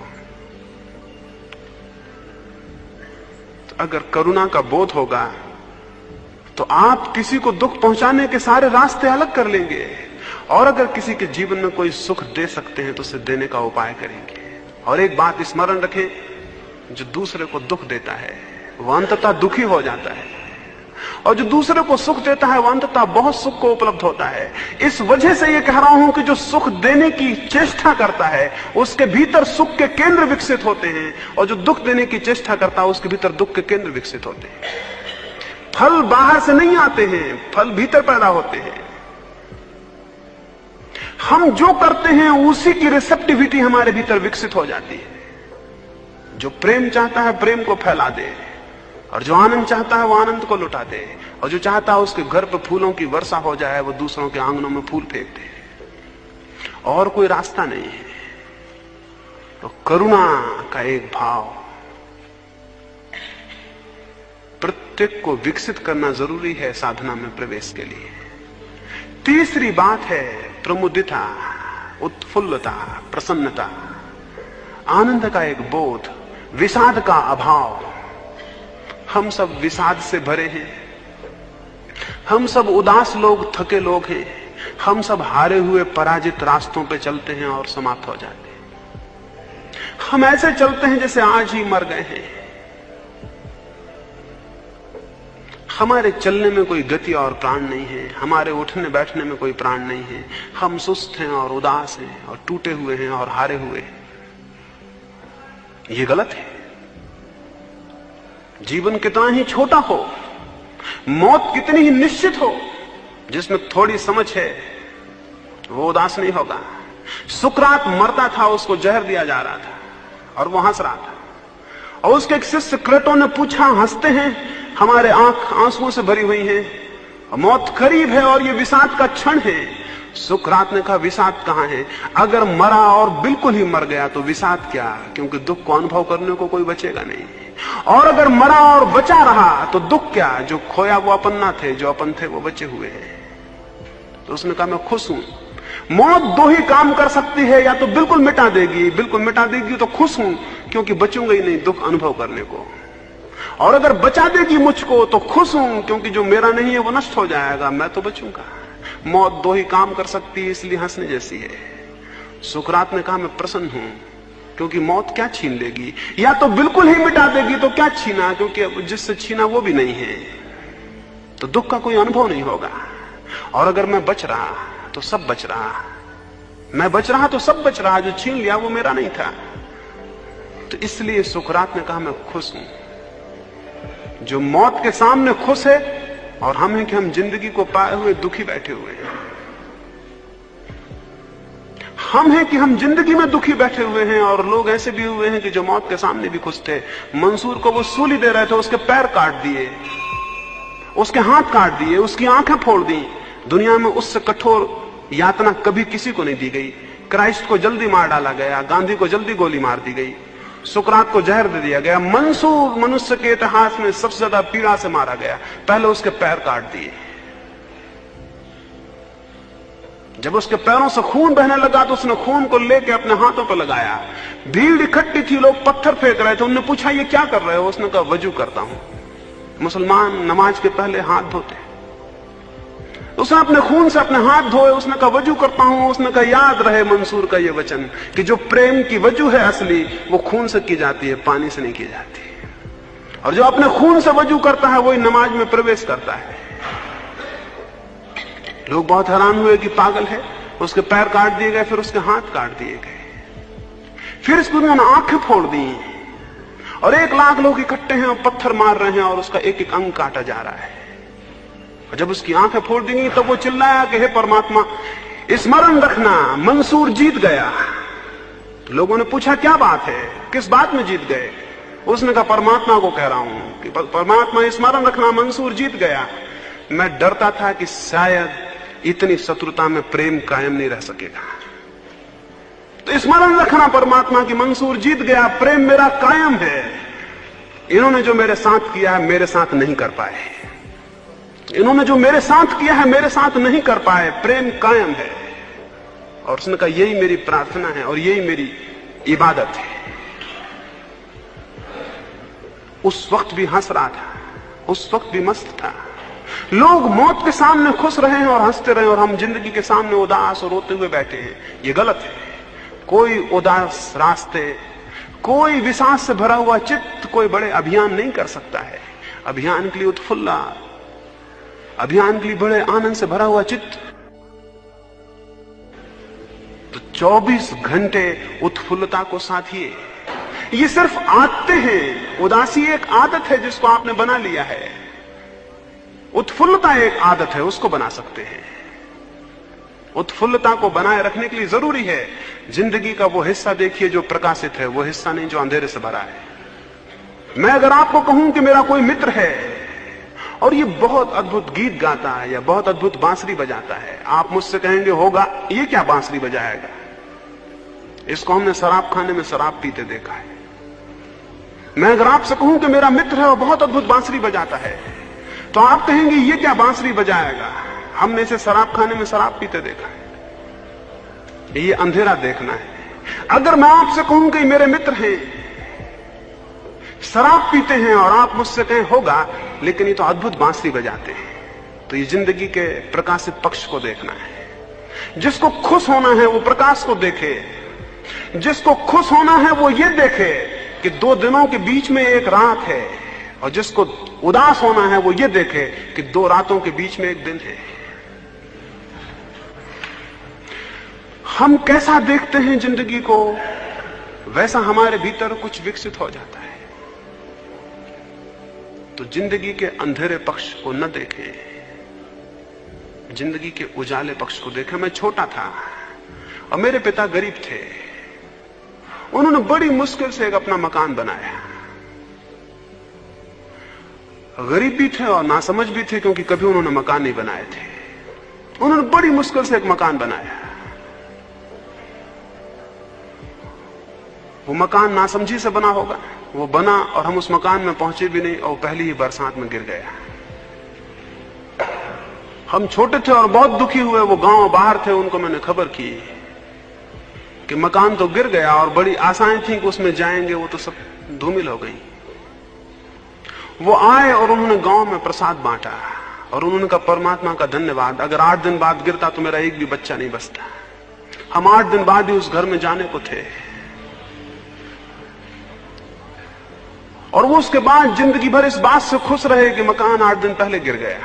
तो अगर करुणा का बोध होगा तो आप किसी को दुख पहुंचाने के सारे रास्ते अलग कर लेंगे, और अगर किसी के जीवन में कोई सुख दे सकते हैं तो उसे देने का उपाय करेंगे। और एक बात स्मरण रखें, जो दूसरे को दुख देता है वह अंततः दुखी हो जाता है, और जो दूसरे को सुख देता है वह अंततः बहुत सुख को उपलब्ध होता है। इस वजह से यह कह रहा हूं कि जो सुख देने की चेष्टा करता है उसके भीतर सुख के केंद्र विकसित होते हैं, और जो दुख देने की चेष्टा करता है उसके भीतर दुख के केंद्र विकसित होते हैं। फल बाहर से नहीं आते हैं, फल भीतर पैदा होते हैं। हम जो करते हैं उसी की रिसेप्टिविटी हमारे भीतर विकसित हो जाती है। जो प्रेम चाहता है प्रेम को फैला दे, और जो आनंद चाहता है वो आनंद को लुटा दे, और जो चाहता है उसके घर पर फूलों की वर्षा हो जाए वो दूसरों के आंगनों में फूल फेंक दे। और कोई रास्ता नहीं है। तो करुणा का एक भाव प्रत्येक को विकसित करना जरूरी है साधना में प्रवेश के लिए। तीसरी बात है प्रमुदिता, उत्फुल्लता, प्रसन्नता, आनंद का एक बोध, विषाद का अभाव। हम सब विषाद से भरे हैं, हम सब उदास लोग, थके लोग हैं, हम सब हारे हुए पराजित रास्तों पे चलते हैं और समाप्त हो जाते हैं। हम ऐसे चलते हैं जैसे आज ही मर गए हैं। हमारे चलने में कोई गति और प्राण नहीं है, हमारे उठने बैठने में कोई प्राण नहीं है। हम सुस्त हैं और उदास हैं और टूटे हुए हैं और हारे हुए हैं। ये गलत है। जीवन कितना ही छोटा हो, मौत कितनी ही निश्चित हो, जिसमें थोड़ी समझ है वो उदास नहीं होगा। सुकरात मरता था, उसको जहर दिया जा रहा था और वो हंस रहा था, और उसके एक शिष्य क्रेटो ने पूछा, हंसते हैं, हमारे आंख आंसुओं से भरी हुई है, मौत करीब है और ये विषाद का क्षण है। सुकरात ने कहा, विषाद कहां है? अगर मरा और बिल्कुल ही मर गया तो विषाद क्या, क्योंकि दुख को अनुभव करने को कोई बचेगा नहीं। और अगर मरा और बचा रहा तो दुख क्या, जो खोया वो अपन ना थे, जो अपन थे वो बचे हुए हैं। तो उसने कहा, मैं खुश हूं। मौत दो ही काम कर सकती है, या तो बिल्कुल मिटा देगी, बिल्कुल मिटा देगी तो खुश हूं क्योंकि बचूंगा ही नहीं दुख अनुभव करने को, और अगर बचा देगी मुझको तो खुश हूं क्योंकि जो मेरा नहीं है वो नष्ट हो जाएगा, मैं तो बचूंगा। मौत दो ही काम कर सकती है, इसलिए हंसने जैसी है। सुकरात ने कहा, मैं प्रसन्न हूं क्योंकि मौत क्या छीन लेगी, या तो बिल्कुल ही मिटा देगी तो क्या छीना, क्योंकि जिससे छीना वो भी नहीं है, तो दुख का कोई अनुभव नहीं होगा। और अगर मैं बच रहा तो सब बच रहा, मैं बच रहा तो सब बच रहा, जो छीन लिया वो मेरा नहीं था। तो इसलिए सुकरात ने कहा, मैं खुश हूं। जो मौत के सामने खुश है, और हम हैं कि हम जिंदगी को पाए हुए दुखी बैठे हुए हैं। हम हैं कि हम जिंदगी में दुखी बैठे हुए हैं, और लोग ऐसे भी हुए हैं कि जो मौत के सामने भी खुश थे। मंसूर को वो सूली दे रहे थे, उसके पैर काट दिए, उसके हाथ काट दिए, उसकी आंखें फोड़ दी। दुनिया में उससे कठोर यातना कभी किसी को नहीं दी गई। क्राइस्ट को जल्दी मार डाला गया, गांधी को जल्दी गोली मार दी गई, सुकरात को जहर दे दिया गया। मंसूर मनुष्य के इतिहास में सबसे ज्यादा पीड़ा से मारा गया, पहले उसके पैर काट दिए। जब उसके पैरों से खून बहने लगा तो उसने खून को लेके अपने हाथों पर लगाया। भीड़ इकट्ठी थी, लोग पत्थर फेंक रहे थे। उन्होंने पूछा, ये क्या कर रहे हो? उसने कहा, वजू करता हूं। मुसलमान नमाज के पहले हाथ धोते। उसने अपने खून से अपने हाथ धोए। उसने कहा, वजू करता हूं। उसने कहा, याद रहे मंसूर का ये वचन कि जो प्रेम की वजू है असली, वो खून से की जाती है, पानी से नहीं की जाती। और जो अपने खून से वजू करता है वही नमाज में प्रवेश करता है। लोग बहुत हैरान हुए कि पागल है। उसके पैर काट दिए गए, फिर उसके हाथ काट दिए गए, फिर इसको उन्होंने आंखें फोड़ दी, और 1 लाख लोग इकट्ठे हैं और पत्थर मार रहे हैं और उसका एक एक अंग काटा जा रहा है। और जब उसकी आंखें फोड़ दी गई तब वो चिल्लाया कि हे परमात्मा, स्मरण रखना, मंसूर जीत गया। तो लोगों ने पूछा क्या बात है, किस बात में जीत गए? उसने कहा परमात्मा को कह रहा हूं कि परमात्मा स्मरण रखना, मंसूर जीत गया। मैं डरता था कि शायद इतनी शत्रुता में प्रेम कायम नहीं रह सकेगा। तो स्मरण रखना परमात्मा की, मंसूर जीत गया, प्रेम मेरा कायम है। इन्होंने जो मेरे साथ किया है मेरे साथ नहीं कर पाए, इन्होंने जो मेरे साथ किया है मेरे साथ नहीं कर पाए, प्रेम कायम है। और उसने कहा यही मेरी प्रार्थना है और यही मेरी इबादत है। उस वक्त भी हंस रहा था, उस वक्त भी मस्त था। लोग मौत के सामने खुश रहे हैं और हंसते रहे और हम जिंदगी के सामने उदास और रोते हुए बैठे हैं। ये गलत है। कोई उदास रास्ते, कोई विषाद से भरा हुआ चित्त कोई बड़े अभियान नहीं कर सकता है। अभियान के लिए उत्फुल्ला, अभियान के लिए बड़े आनंद से भरा हुआ चित्त तो 24 घंटे उत्फुल्लता को साथिए। ये सिर्फ आदतें हैं। उदासी एक आदत है जिसको आपने बना लिया है। उत्फुल्लता एक आदत है, उसको बना सकते हैं। उत्फुल्लता को बनाए रखने के लिए जरूरी है जिंदगी का वो हिस्सा देखिए जो प्रकाशित है, वो हिस्सा नहीं जो अंधेरे से भरा है। मैं अगर आपको कहूं कि मेरा कोई मित्र है और ये बहुत अद्भुत गीत गाता है या बहुत अद्भुत बांसुरी बजाता है, आप मुझसे कहेंगे होगा ये क्या बांसुरी बजाएगा, इसको हमने शराब खाने में शराब पीते देखा है। मैं अगर आपसे कहूं कि मेरा मित्र है और बहुत अद्भुत बांसुरी बजाता है, तो आप कहेंगे ये क्या बांसुरी बजाएगा, हमने इसे शराब खाने में शराब पीते देखा है। ये अंधेरा देखना है। अगर मैं आपसे कहूं कि मेरे मित्र हैं, शराब पीते हैं और आप मुझसे कहें होगा लेकिन ये तो अद्भुत बांसुरी बजाते हैं, तो ये जिंदगी के प्रकाशित पक्ष को देखना है। जिसको खुश होना है वो प्रकाश को देखे, जिसको खुश होना है वो ये देखे कि 2 दिनों के बीच में एक रात है, और जिसको उदास होना है वो ये देखे कि 2 रातों के बीच में एक दिन है। हम कैसा देखते हैं जिंदगी को, वैसा हमारे भीतर कुछ विकसित हो जाता है। तो जिंदगी के अंधेरे पक्ष को न देखें, जिंदगी के उजाले पक्ष को देखें। मैं छोटा था और मेरे पिता गरीब थे। उन्होंने बड़ी मुश्किल से एक अपना मकान बनाया। गरीब भी थे और नासमझ भी थे क्योंकि कभी उन्होंने मकान नहीं बनाए थे। उन्होंने बड़ी मुश्किल से एक मकान बनाया। वो मकान नासमझी से बना होगा, वो बना और हम उस मकान में पहुंचे भी नहीं और पहली ही बरसात में गिर गया। हम छोटे थे और बहुत दुखी हुए। वो गांव बाहर थे, उनको मैंने खबर की कि मकान तो गिर गया और बड़ी आशाएं थी कि उसमें जाएंगे, वो तो सब धूमिल हो गई। वो आए और उन्होंने गांव में प्रसाद बांटा और उन्होंने कहा परमात्मा का धन्यवाद, अगर 8 दिन बाद गिरता तो मेरा एक भी बच्चा नहीं बचता। हम 8 दिन बाद ही उस घर में जाने को थे और वो उसके बाद जिंदगी भर इस बात से खुश रहे कि मकान 8 दिन पहले गिर गया।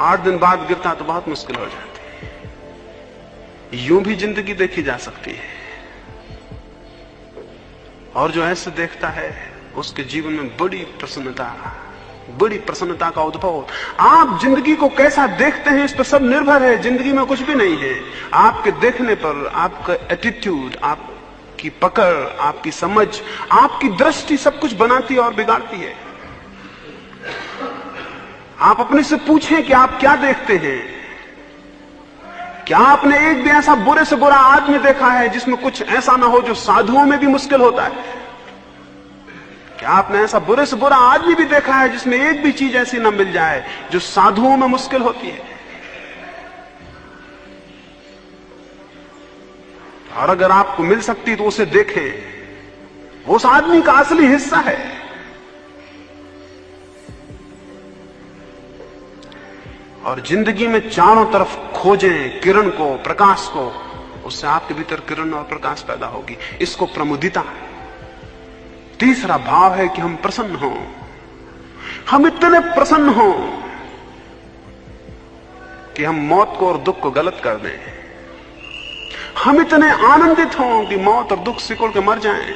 8 दिन बाद गिरता तो बहुत मुश्किल हो जाती। यूं भी जिंदगी देखी जा सकती है और जो ऐसे देखता है उसके जीवन में बड़ी प्रसन्नता का उद्भव। आप जिंदगी को कैसा देखते हैं इस पर सब निर्भर है। जिंदगी में कुछ भी नहीं है, आपके देखने पर, आपका एटीट्यूड, आपकी पकड़, आपकी समझ, आपकी दृष्टि सब कुछ बनाती है और बिगाड़ती है। आप अपने से पूछें कि आप क्या देखते हैं। क्या आपने एक भी ऐसा बुरे से बुरा आदमी देखा है जिसमें कुछ ऐसा ना हो जो साधुओं में भी मुश्किल होता है? क्या आपने ऐसा बुरे से बुरा आदमी भी देखा है जिसमें एक भी चीज ऐसी ना मिल जाए जो साधुओं में मुश्किल होती है? और अगर आपको मिल सकती तो उसे देखें, वो उस आदमी का असली हिस्सा है। और जिंदगी में चारों तरफ खोजें किरण को, प्रकाश को, उससे आपके भीतर किरण और प्रकाश पैदा होगी। इसको प्रमुदिता। तीसरा भाव है कि हम प्रसन्न हों। हम इतने प्रसन्न हों कि हम मौत को और दुख को गलत कर दें। हम इतने आनंदित हों कि मौत और दुख सिकुड़ के मर जाएं,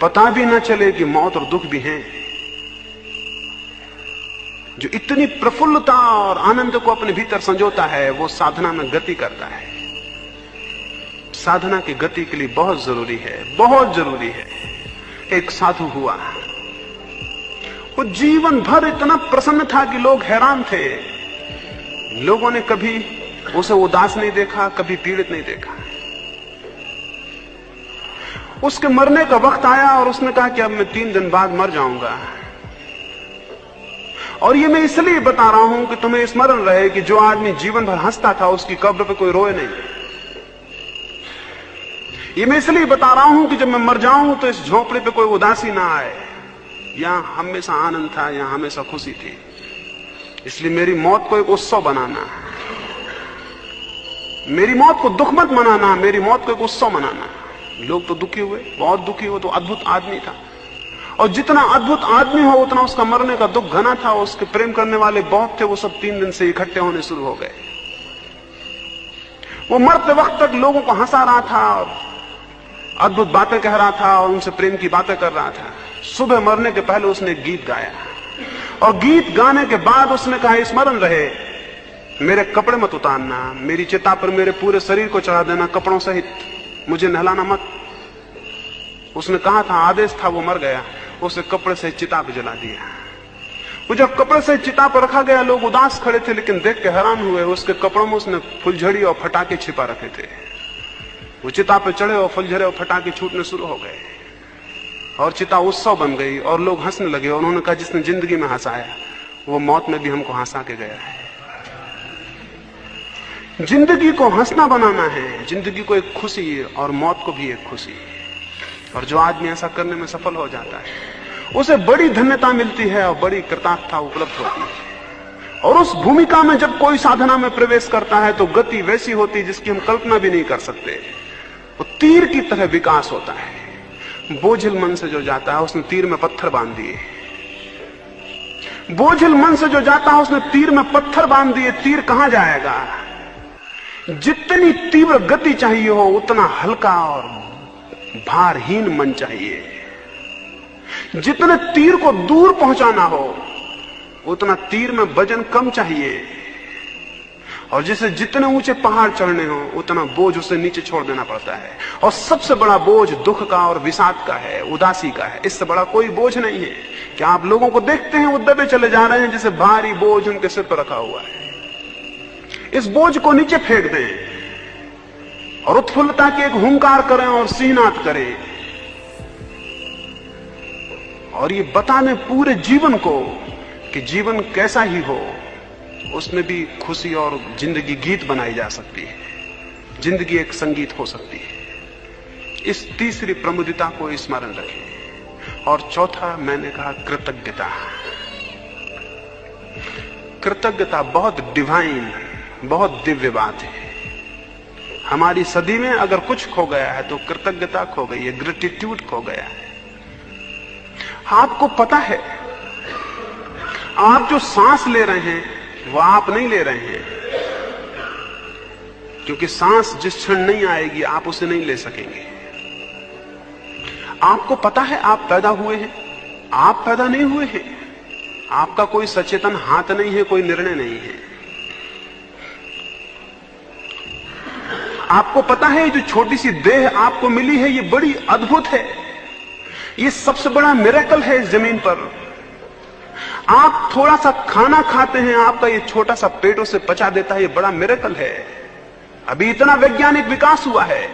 पता भी न चले कि मौत और दुख भी हैं। जो इतनी प्रफुल्लता और आनंद को अपने भीतर संजोता है वो साधना में गति करता है। साधना की गति के लिए बहुत जरूरी है, बहुत जरूरी है। एक साधु हुआ, वो जीवन भर इतना प्रसन्न था कि लोग हैरान थे। लोगों ने कभी उसे उदास नहीं देखा, कभी पीड़ित नहीं देखा। उसके मरने का वक्त आया और उसने कहा कि अब मैं 3 दिन बाद मर जाऊंगा। और ये मैं इसलिए बता रहा हूं कि तुम्हें स्मरण रहे कि जो आदमी जीवन भर हंसता था उसकी कब्र पे कोई रोए नहीं। ये मैं इसलिए बता रहा हूं कि जब मैं मर जाऊं तो इस झोंपड़े पे कोई उदासी ना आए। यहां हमेशा आनंद था, यहां हमेशा खुशी थी। इसलिए मेरी मौत को एक उत्सव बनाना, मेरी मौत को दुख मत मनाना, मेरी मौत को एक उत्सव मनाना। लोग तो दुखी हुए, बहुत दुखी हुए। तो अद्भुत आदमी था, और जितना अद्भुत आदमी हो उतना उसका मरने का दुख घना था। उसके प्रेम करने वाले बहुत थे, वो सब 3 दिन से इकट्ठे होने शुरू हो गए। वो मरते वक्त तक लोगों को हंसा रहा था और अद्भुत बातें कह रहा था और उनसे प्रेम की बातें कर रहा था। सुबह मरने के पहले उसने एक गीत गाया, और गीत गाने के बाद उसने कहा, स्मरण रहे मेरे कपड़े मत उतारना, मेरी चिता पर मेरे पूरे शरीर को चढ़ा देना कपड़ों सहित, मुझे नहलाना मत। उसने कहा था, आदेश था, वो मर गया। उसे कपड़े से चिता पर जला दिया। वो जब कपड़े से चिता पर रखा गया, लोग उदास खड़े थे, लेकिन देख के हैरान हुए। उसके कपड़ों में उसने फुलझड़ी और फटाके छिपा रखे थे। वो चिता पर चढ़े और फुलझड़े और फटाके छूटने शुरू हो गए, और चिता उत्सव बन गई, और लोग हंसने लगे। और उन्होंने कहा, जिसने जिंदगी में हंसाया वो मौत में भी हमको हंसा के गया है। जिंदगी को हंसना बनाना है, जिंदगी को एक खुशी और मौत को भी एक खुशी। और जो आदमी ऐसा करने में सफल हो जाता है उसे बड़ी धन्यता मिलती है और बड़ी कृतज्ञता उपलब्ध होती है। और उस भूमिका में जब कोई साधना में प्रवेश करता है तो गति वैसी होती है जिसकी हम कल्पना भी नहीं कर सकते। वो तीर की तरह विकास होता है। बोझिल मन से जो जाता है उसने तीर में पत्थर बांध दिए। बोझिल मन से जो जाता है उसने तीर में पत्थर बांध दिए। तीर कहां जाएगा? जितनी तीव्र गति चाहिए हो उतना हल्का और भारहीन मन चाहिए। जितने तीर को दूर पहुंचाना हो उतना तीर में वजन कम चाहिए। और जिसे जितने ऊंचे पहाड़ चढ़ने हो उतना बोझ उसे नीचे छोड़ देना पड़ता है। और सबसे बड़ा बोझ दुख का और विषाद का है, उदासी का है। इससे बड़ा कोई बोझ नहीं है। क्या आप लोगों को देखते हैं वो दबे चले जा रहे हैं जैसे भारी बोझ उनके सिर पर रखा हुआ है। इस बोझ को नीचे फेंक दें और उत्फुल्लता की एक हुंकार करें और सिंहनाद करें, और ये बता दें पूरे जीवन को कि जीवन कैसा ही हो उसमें भी खुशी और जिंदगी गीत बनाई जा सकती है। जिंदगी एक संगीत हो सकती है। इस तीसरी प्रमुदिता को स्मरण रखें। और चौथा मैंने कहा कृतज्ञता। कृतज्ञता बहुत डिवाइन, बहुत दिव्य बात है। हमारी सदी में अगर कुछ खो गया है तो कृतज्ञता खो गई है, ग्रेटिट्यूड खो गया है। आपको पता है आप जो सांस ले रहे हैं वो आप नहीं ले रहे हैं, क्योंकि सांस जिस क्षण नहीं आएगी आप उसे नहीं ले सकेंगे। आपको पता है आप पैदा हुए हैं, आप पैदा नहीं हुए हैं। आपका कोई सचेतन हाथ नहीं है, कोई निर्णय नहीं है। आपको पता है जो छोटी सी देह आपको मिली है ये बड़ी अद्भुत है। ये सबसे बड़ा मिरेकल है इस जमीन पर। आप थोड़ा सा खाना खाते हैं, आपका ये छोटा सा पेट उसे पचा देता है, ये बड़ा मिरेकल है। अभी इतना वैज्ञानिक विकास हुआ है।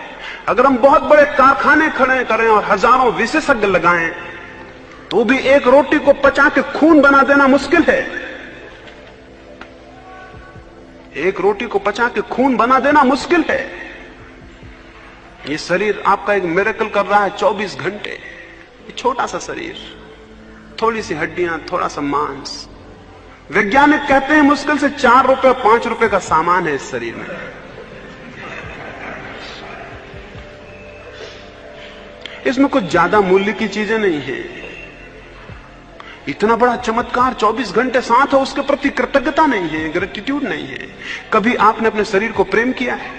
अगर हम बहुत बड़े कारखाने खड़े करें और हजारों विशेषज्ञ लगाएं तो भी एक रोटी को पचा के खून बना देना मुश्किल है। एक रोटी को पचा के खून बना देना मुश्किल है। ये शरीर आपका एक मिरेकल कर रहा है 24 घंटे। ये छोटा सा शरीर, थोड़ी सी हड्डियां, थोड़ा सा मांस। वैज्ञानिक कहते हैं मुश्किल से 4 रुपए 5 रुपए का सामान है इस शरीर में। इसमें कुछ ज्यादा मूल्य की चीजें नहीं है। इतना बड़ा चमत्कार 24 घंटे साथ हो, उसके प्रति कृतज्ञता नहीं है, ग्रेटिट्यूड नहीं है। कभी आपने अपने शरीर को प्रेम किया है?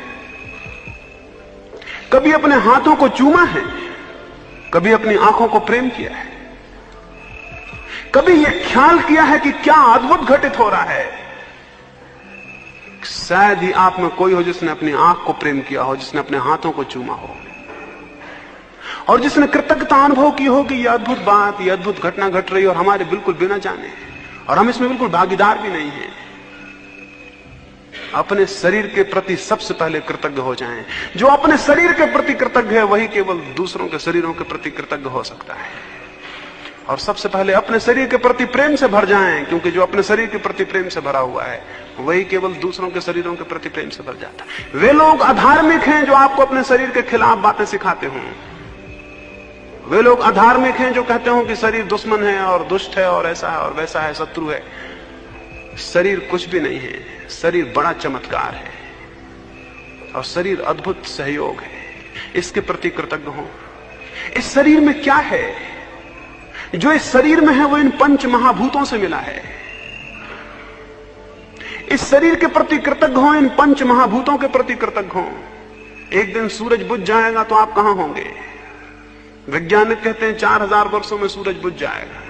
कभी अपने हाथों को चूमा है? कभी अपनी आंखों को प्रेम किया है? कभी यह ख्याल किया है कि क्या अद्भुत घटित हो रहा है? शायद ही आप में कोई हो जिसने अपनी आंख को प्रेम किया हो, जिसने अपने हाथों को चूमा हो, और जिसने कृतज्ञता अनुभव की हो कि यह अद्भुत बात, यह अद्भुत घटना घट रही है और हमारे बिल्कुल बिना जाने, और हम इसमें बिल्कुल भागीदार भी नहीं हैं। अपने शरीर के प्रति सबसे पहले कृतज्ञ हो जाएं। जो अपने शरीर के प्रति कृतज्ञ है वही केवल दूसरों के शरीरों के प्रति कृतज्ञ हो सकता है। और सबसे पहले अपने शरीर के प्रति प्रेम से भर जाएं, क्योंकि जो अपने शरीर के प्रति प्रेम से भरा हुआ है वही केवल दूसरों के शरीरों के प्रति प्रेम से भर जाता है। वे लोग अधार्मिक हैं जो आपको अपने शरीर के खिलाफ बातें सिखाते हों। वे लोग अधार्मिक हैं जो कहते हो कि शरीर दुश्मन है और दुष्ट है और ऐसा है और वैसा है, शत्रु है। शरीर कुछ भी नहीं है, शरीर बड़ा चमत्कार है और शरीर अद्भुत सहयोग है। इसके प्रति कृतज्ञ हो। इस शरीर में क्या है? जो इस शरीर में है वो इन पंच महाभूतों से मिला है। इस शरीर के प्रति कृतज्ञ हो, इन पंच महाभूतों के प्रति कृतज्ञ हो। एक दिन सूरज बुझ जाएगा तो आप कहां होंगे? वैज्ञानिक कहते हैं 4000 वर्षों में सूरज बुझ जाएगा।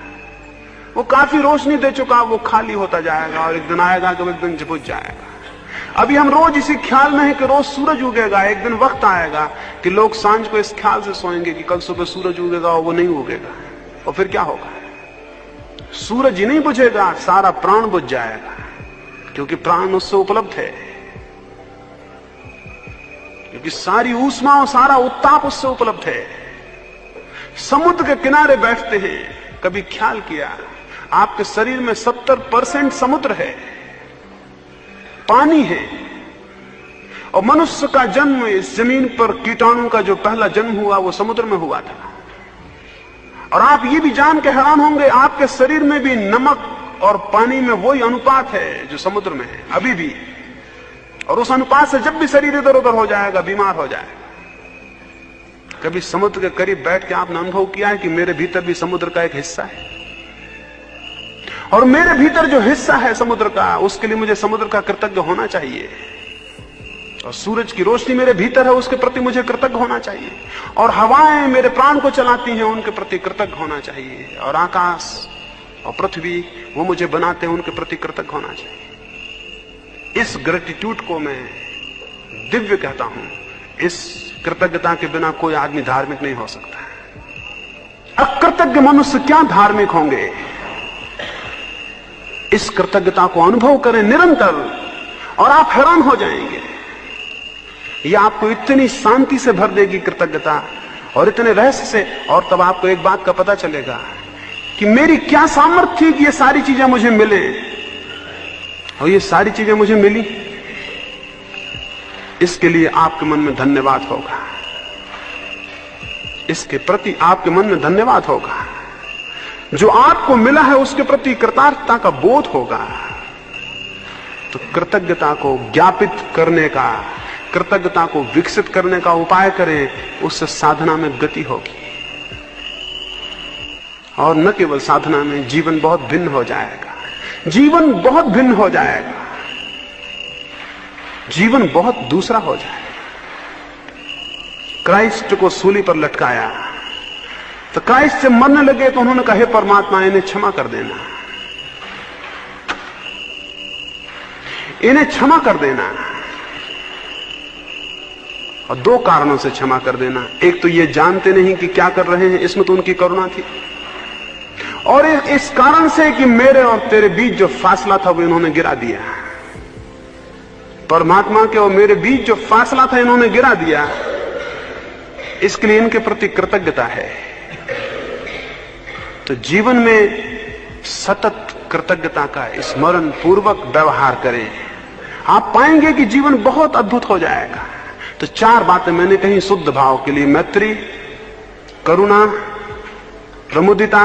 वो काफी रोशनी दे चुका, वो खाली होता जाएगा और एक दिन आएगा कि वो एक दिन बुझ जाएगा। अभी हम रोज इसी ख्याल में है कि रोज सूरज उगेगा। एक दिन वक्त आएगा कि लोग सांझ को इस ख्याल से सोएंगे कि कल सुबह सूरज उगेगा और वो नहीं उगेगा। और फिर क्या होगा? सूरज ही नहीं बुझेगा, सारा प्राण बुझ जाएगा, क्योंकि प्राण उससे उपलब्ध है, क्योंकि सारी ऊष्मा और सारा उत्ताप उससे उपलब्ध है। समुद्र के किनारे बैठते हैं, कभी ख्याल किया आपके शरीर में 70% समुद्र है, पानी है। और मनुष्य का जन्म इस जमीन पर कीटाणु का जो पहला जन्म हुआ वो समुद्र में हुआ था। और आप ये भी जान के हैरान होंगे आपके शरीर में भी नमक और पानी में वही अनुपात है जो समुद्र में है अभी भी। और उस अनुपात से जब भी शरीर इधर उधर हो जाएगा, बीमार हो जाएगा। कभी समुद्र के करीब बैठ के आपने अनुभव किया है कि मेरे भीतर भी समुद्र का एक हिस्सा है, और मेरे भीतर जो हिस्सा है समुद्र का, उसके लिए मुझे समुद्र का कृतज्ञ होना चाहिए। और सूरज की रोशनी मेरे भीतर है, उसके प्रति मुझे कृतज्ञ होना चाहिए। और हवाएं मेरे प्राण को चलाती हैं, उनके प्रति कृतज्ञ होना चाहिए। और आकाश और पृथ्वी वो मुझे बनाते हैं, उनके प्रति कृतज्ञ होना चाहिए। इस ग्रेटिट्यूड को मैं दिव्य कहता हूं। इस कृतज्ञता के बिना कोई आदमी धार्मिक नहीं हो सकता। अकृतज्ञ मनुष्य क्या धार्मिक होंगे? इस कृतज्ञता को अनुभव करें निरंतर और आप हैरान हो जाएंगे। यह आपको इतनी शांति से भर देगी कृतज्ञता, और इतने रहस्य से। और तब आपको एक बात का पता चलेगा कि मेरी क्या सामर्थ्य थी कि ये सारी चीजें मुझे मिले, और ये सारी चीजें मुझे मिली। इसके लिए आपके मन में धन्यवाद होगा, इसके प्रति आपके मन में धन्यवाद होगा। जो आपको मिला है उसके प्रति कृतज्ञता का बोध होगा। तो कृतज्ञता को ज्ञापित करने का, कृतज्ञता को विकसित करने का उपाय करें, उससे साधना में गति होगी। और न केवल साधना में, जीवन बहुत भिन्न हो जाएगा। जीवन बहुत भिन्न हो जाएगा, जीवन बहुत दूसरा हो जाएगा। क्राइस्ट को सूली पर लटकाया तो क्राइस्ट से मरने लगे तो उन्होंने कहा, हे परमात्मा, इन्हें क्षमा कर देना, इन्हें क्षमा कर देना। और दो कारणों से क्षमा कर देना। एक तो ये जानते नहीं कि क्या कर रहे हैं, इसमें तो उनकी करुणा थी। और इस कारण से कि मेरे और तेरे बीच जो फासला था वो इन्होंने गिरा दिया। परमात्मा के और मेरे बीच जो फासला था इन्होंने गिरा दिया। इसके लिए इनके प्रति कृतज्ञता है। तो जीवन में सतत कृतज्ञता का स्मरण पूर्वक व्यवहार करें, आप पाएंगे कि जीवन बहुत अद्भुत हो जाएगा। तो चार बातें मैंने कही शुद्ध भाव के लिए: मैत्री, करुणा, प्रमुदिता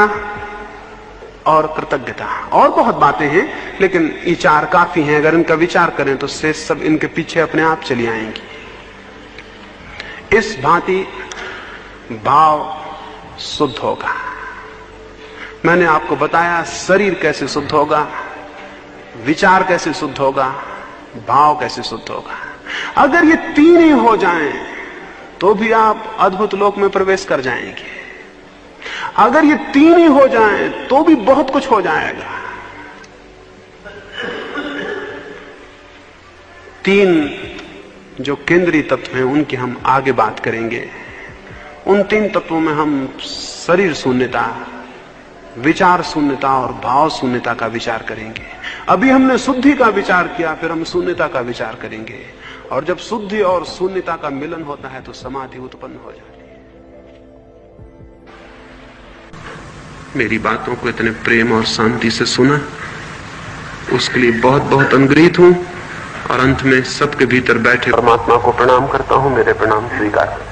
और कृतज्ञता। और बहुत बातें हैं, लेकिन ये चार काफी हैं। अगर इनका विचार करें तो शेष सब इनके पीछे अपने आप चली आएंगी। इस भांति भाव शुद्ध होगा। मैंने आपको बताया शरीर कैसे शुद्ध होगा, विचार कैसे शुद्ध होगा, भाव कैसे शुद्ध होगा। अगर ये तीन ही हो जाएं तो भी आप अद्भुत लोक में प्रवेश कर जाएंगे। अगर ये तीन ही हो जाएं तो भी बहुत कुछ हो जाएगा। तीन जो केंद्रीय तत्व हैं उनकी हम आगे बात करेंगे। उन तीन तत्वों में हम शरीर शून्यता, विचार शून्यता और भाव शून्यता का विचार करेंगे। अभी हमने शुद्धि का विचार किया, फिर हम शून्यता का विचार करेंगे। और जब शुद्धि और शून्यता का मिलन होता है तो समाधि उत्पन्न हो जाती है। मेरी बातों को इतने प्रेम और शांति से सुना, उसके लिए बहुत बहुत अनुग्रहित हूं। और अंत में सबके भीतर बैठे परमात्मा को प्रणाम करता हूं। मेरे प्रणाम स्वीकार।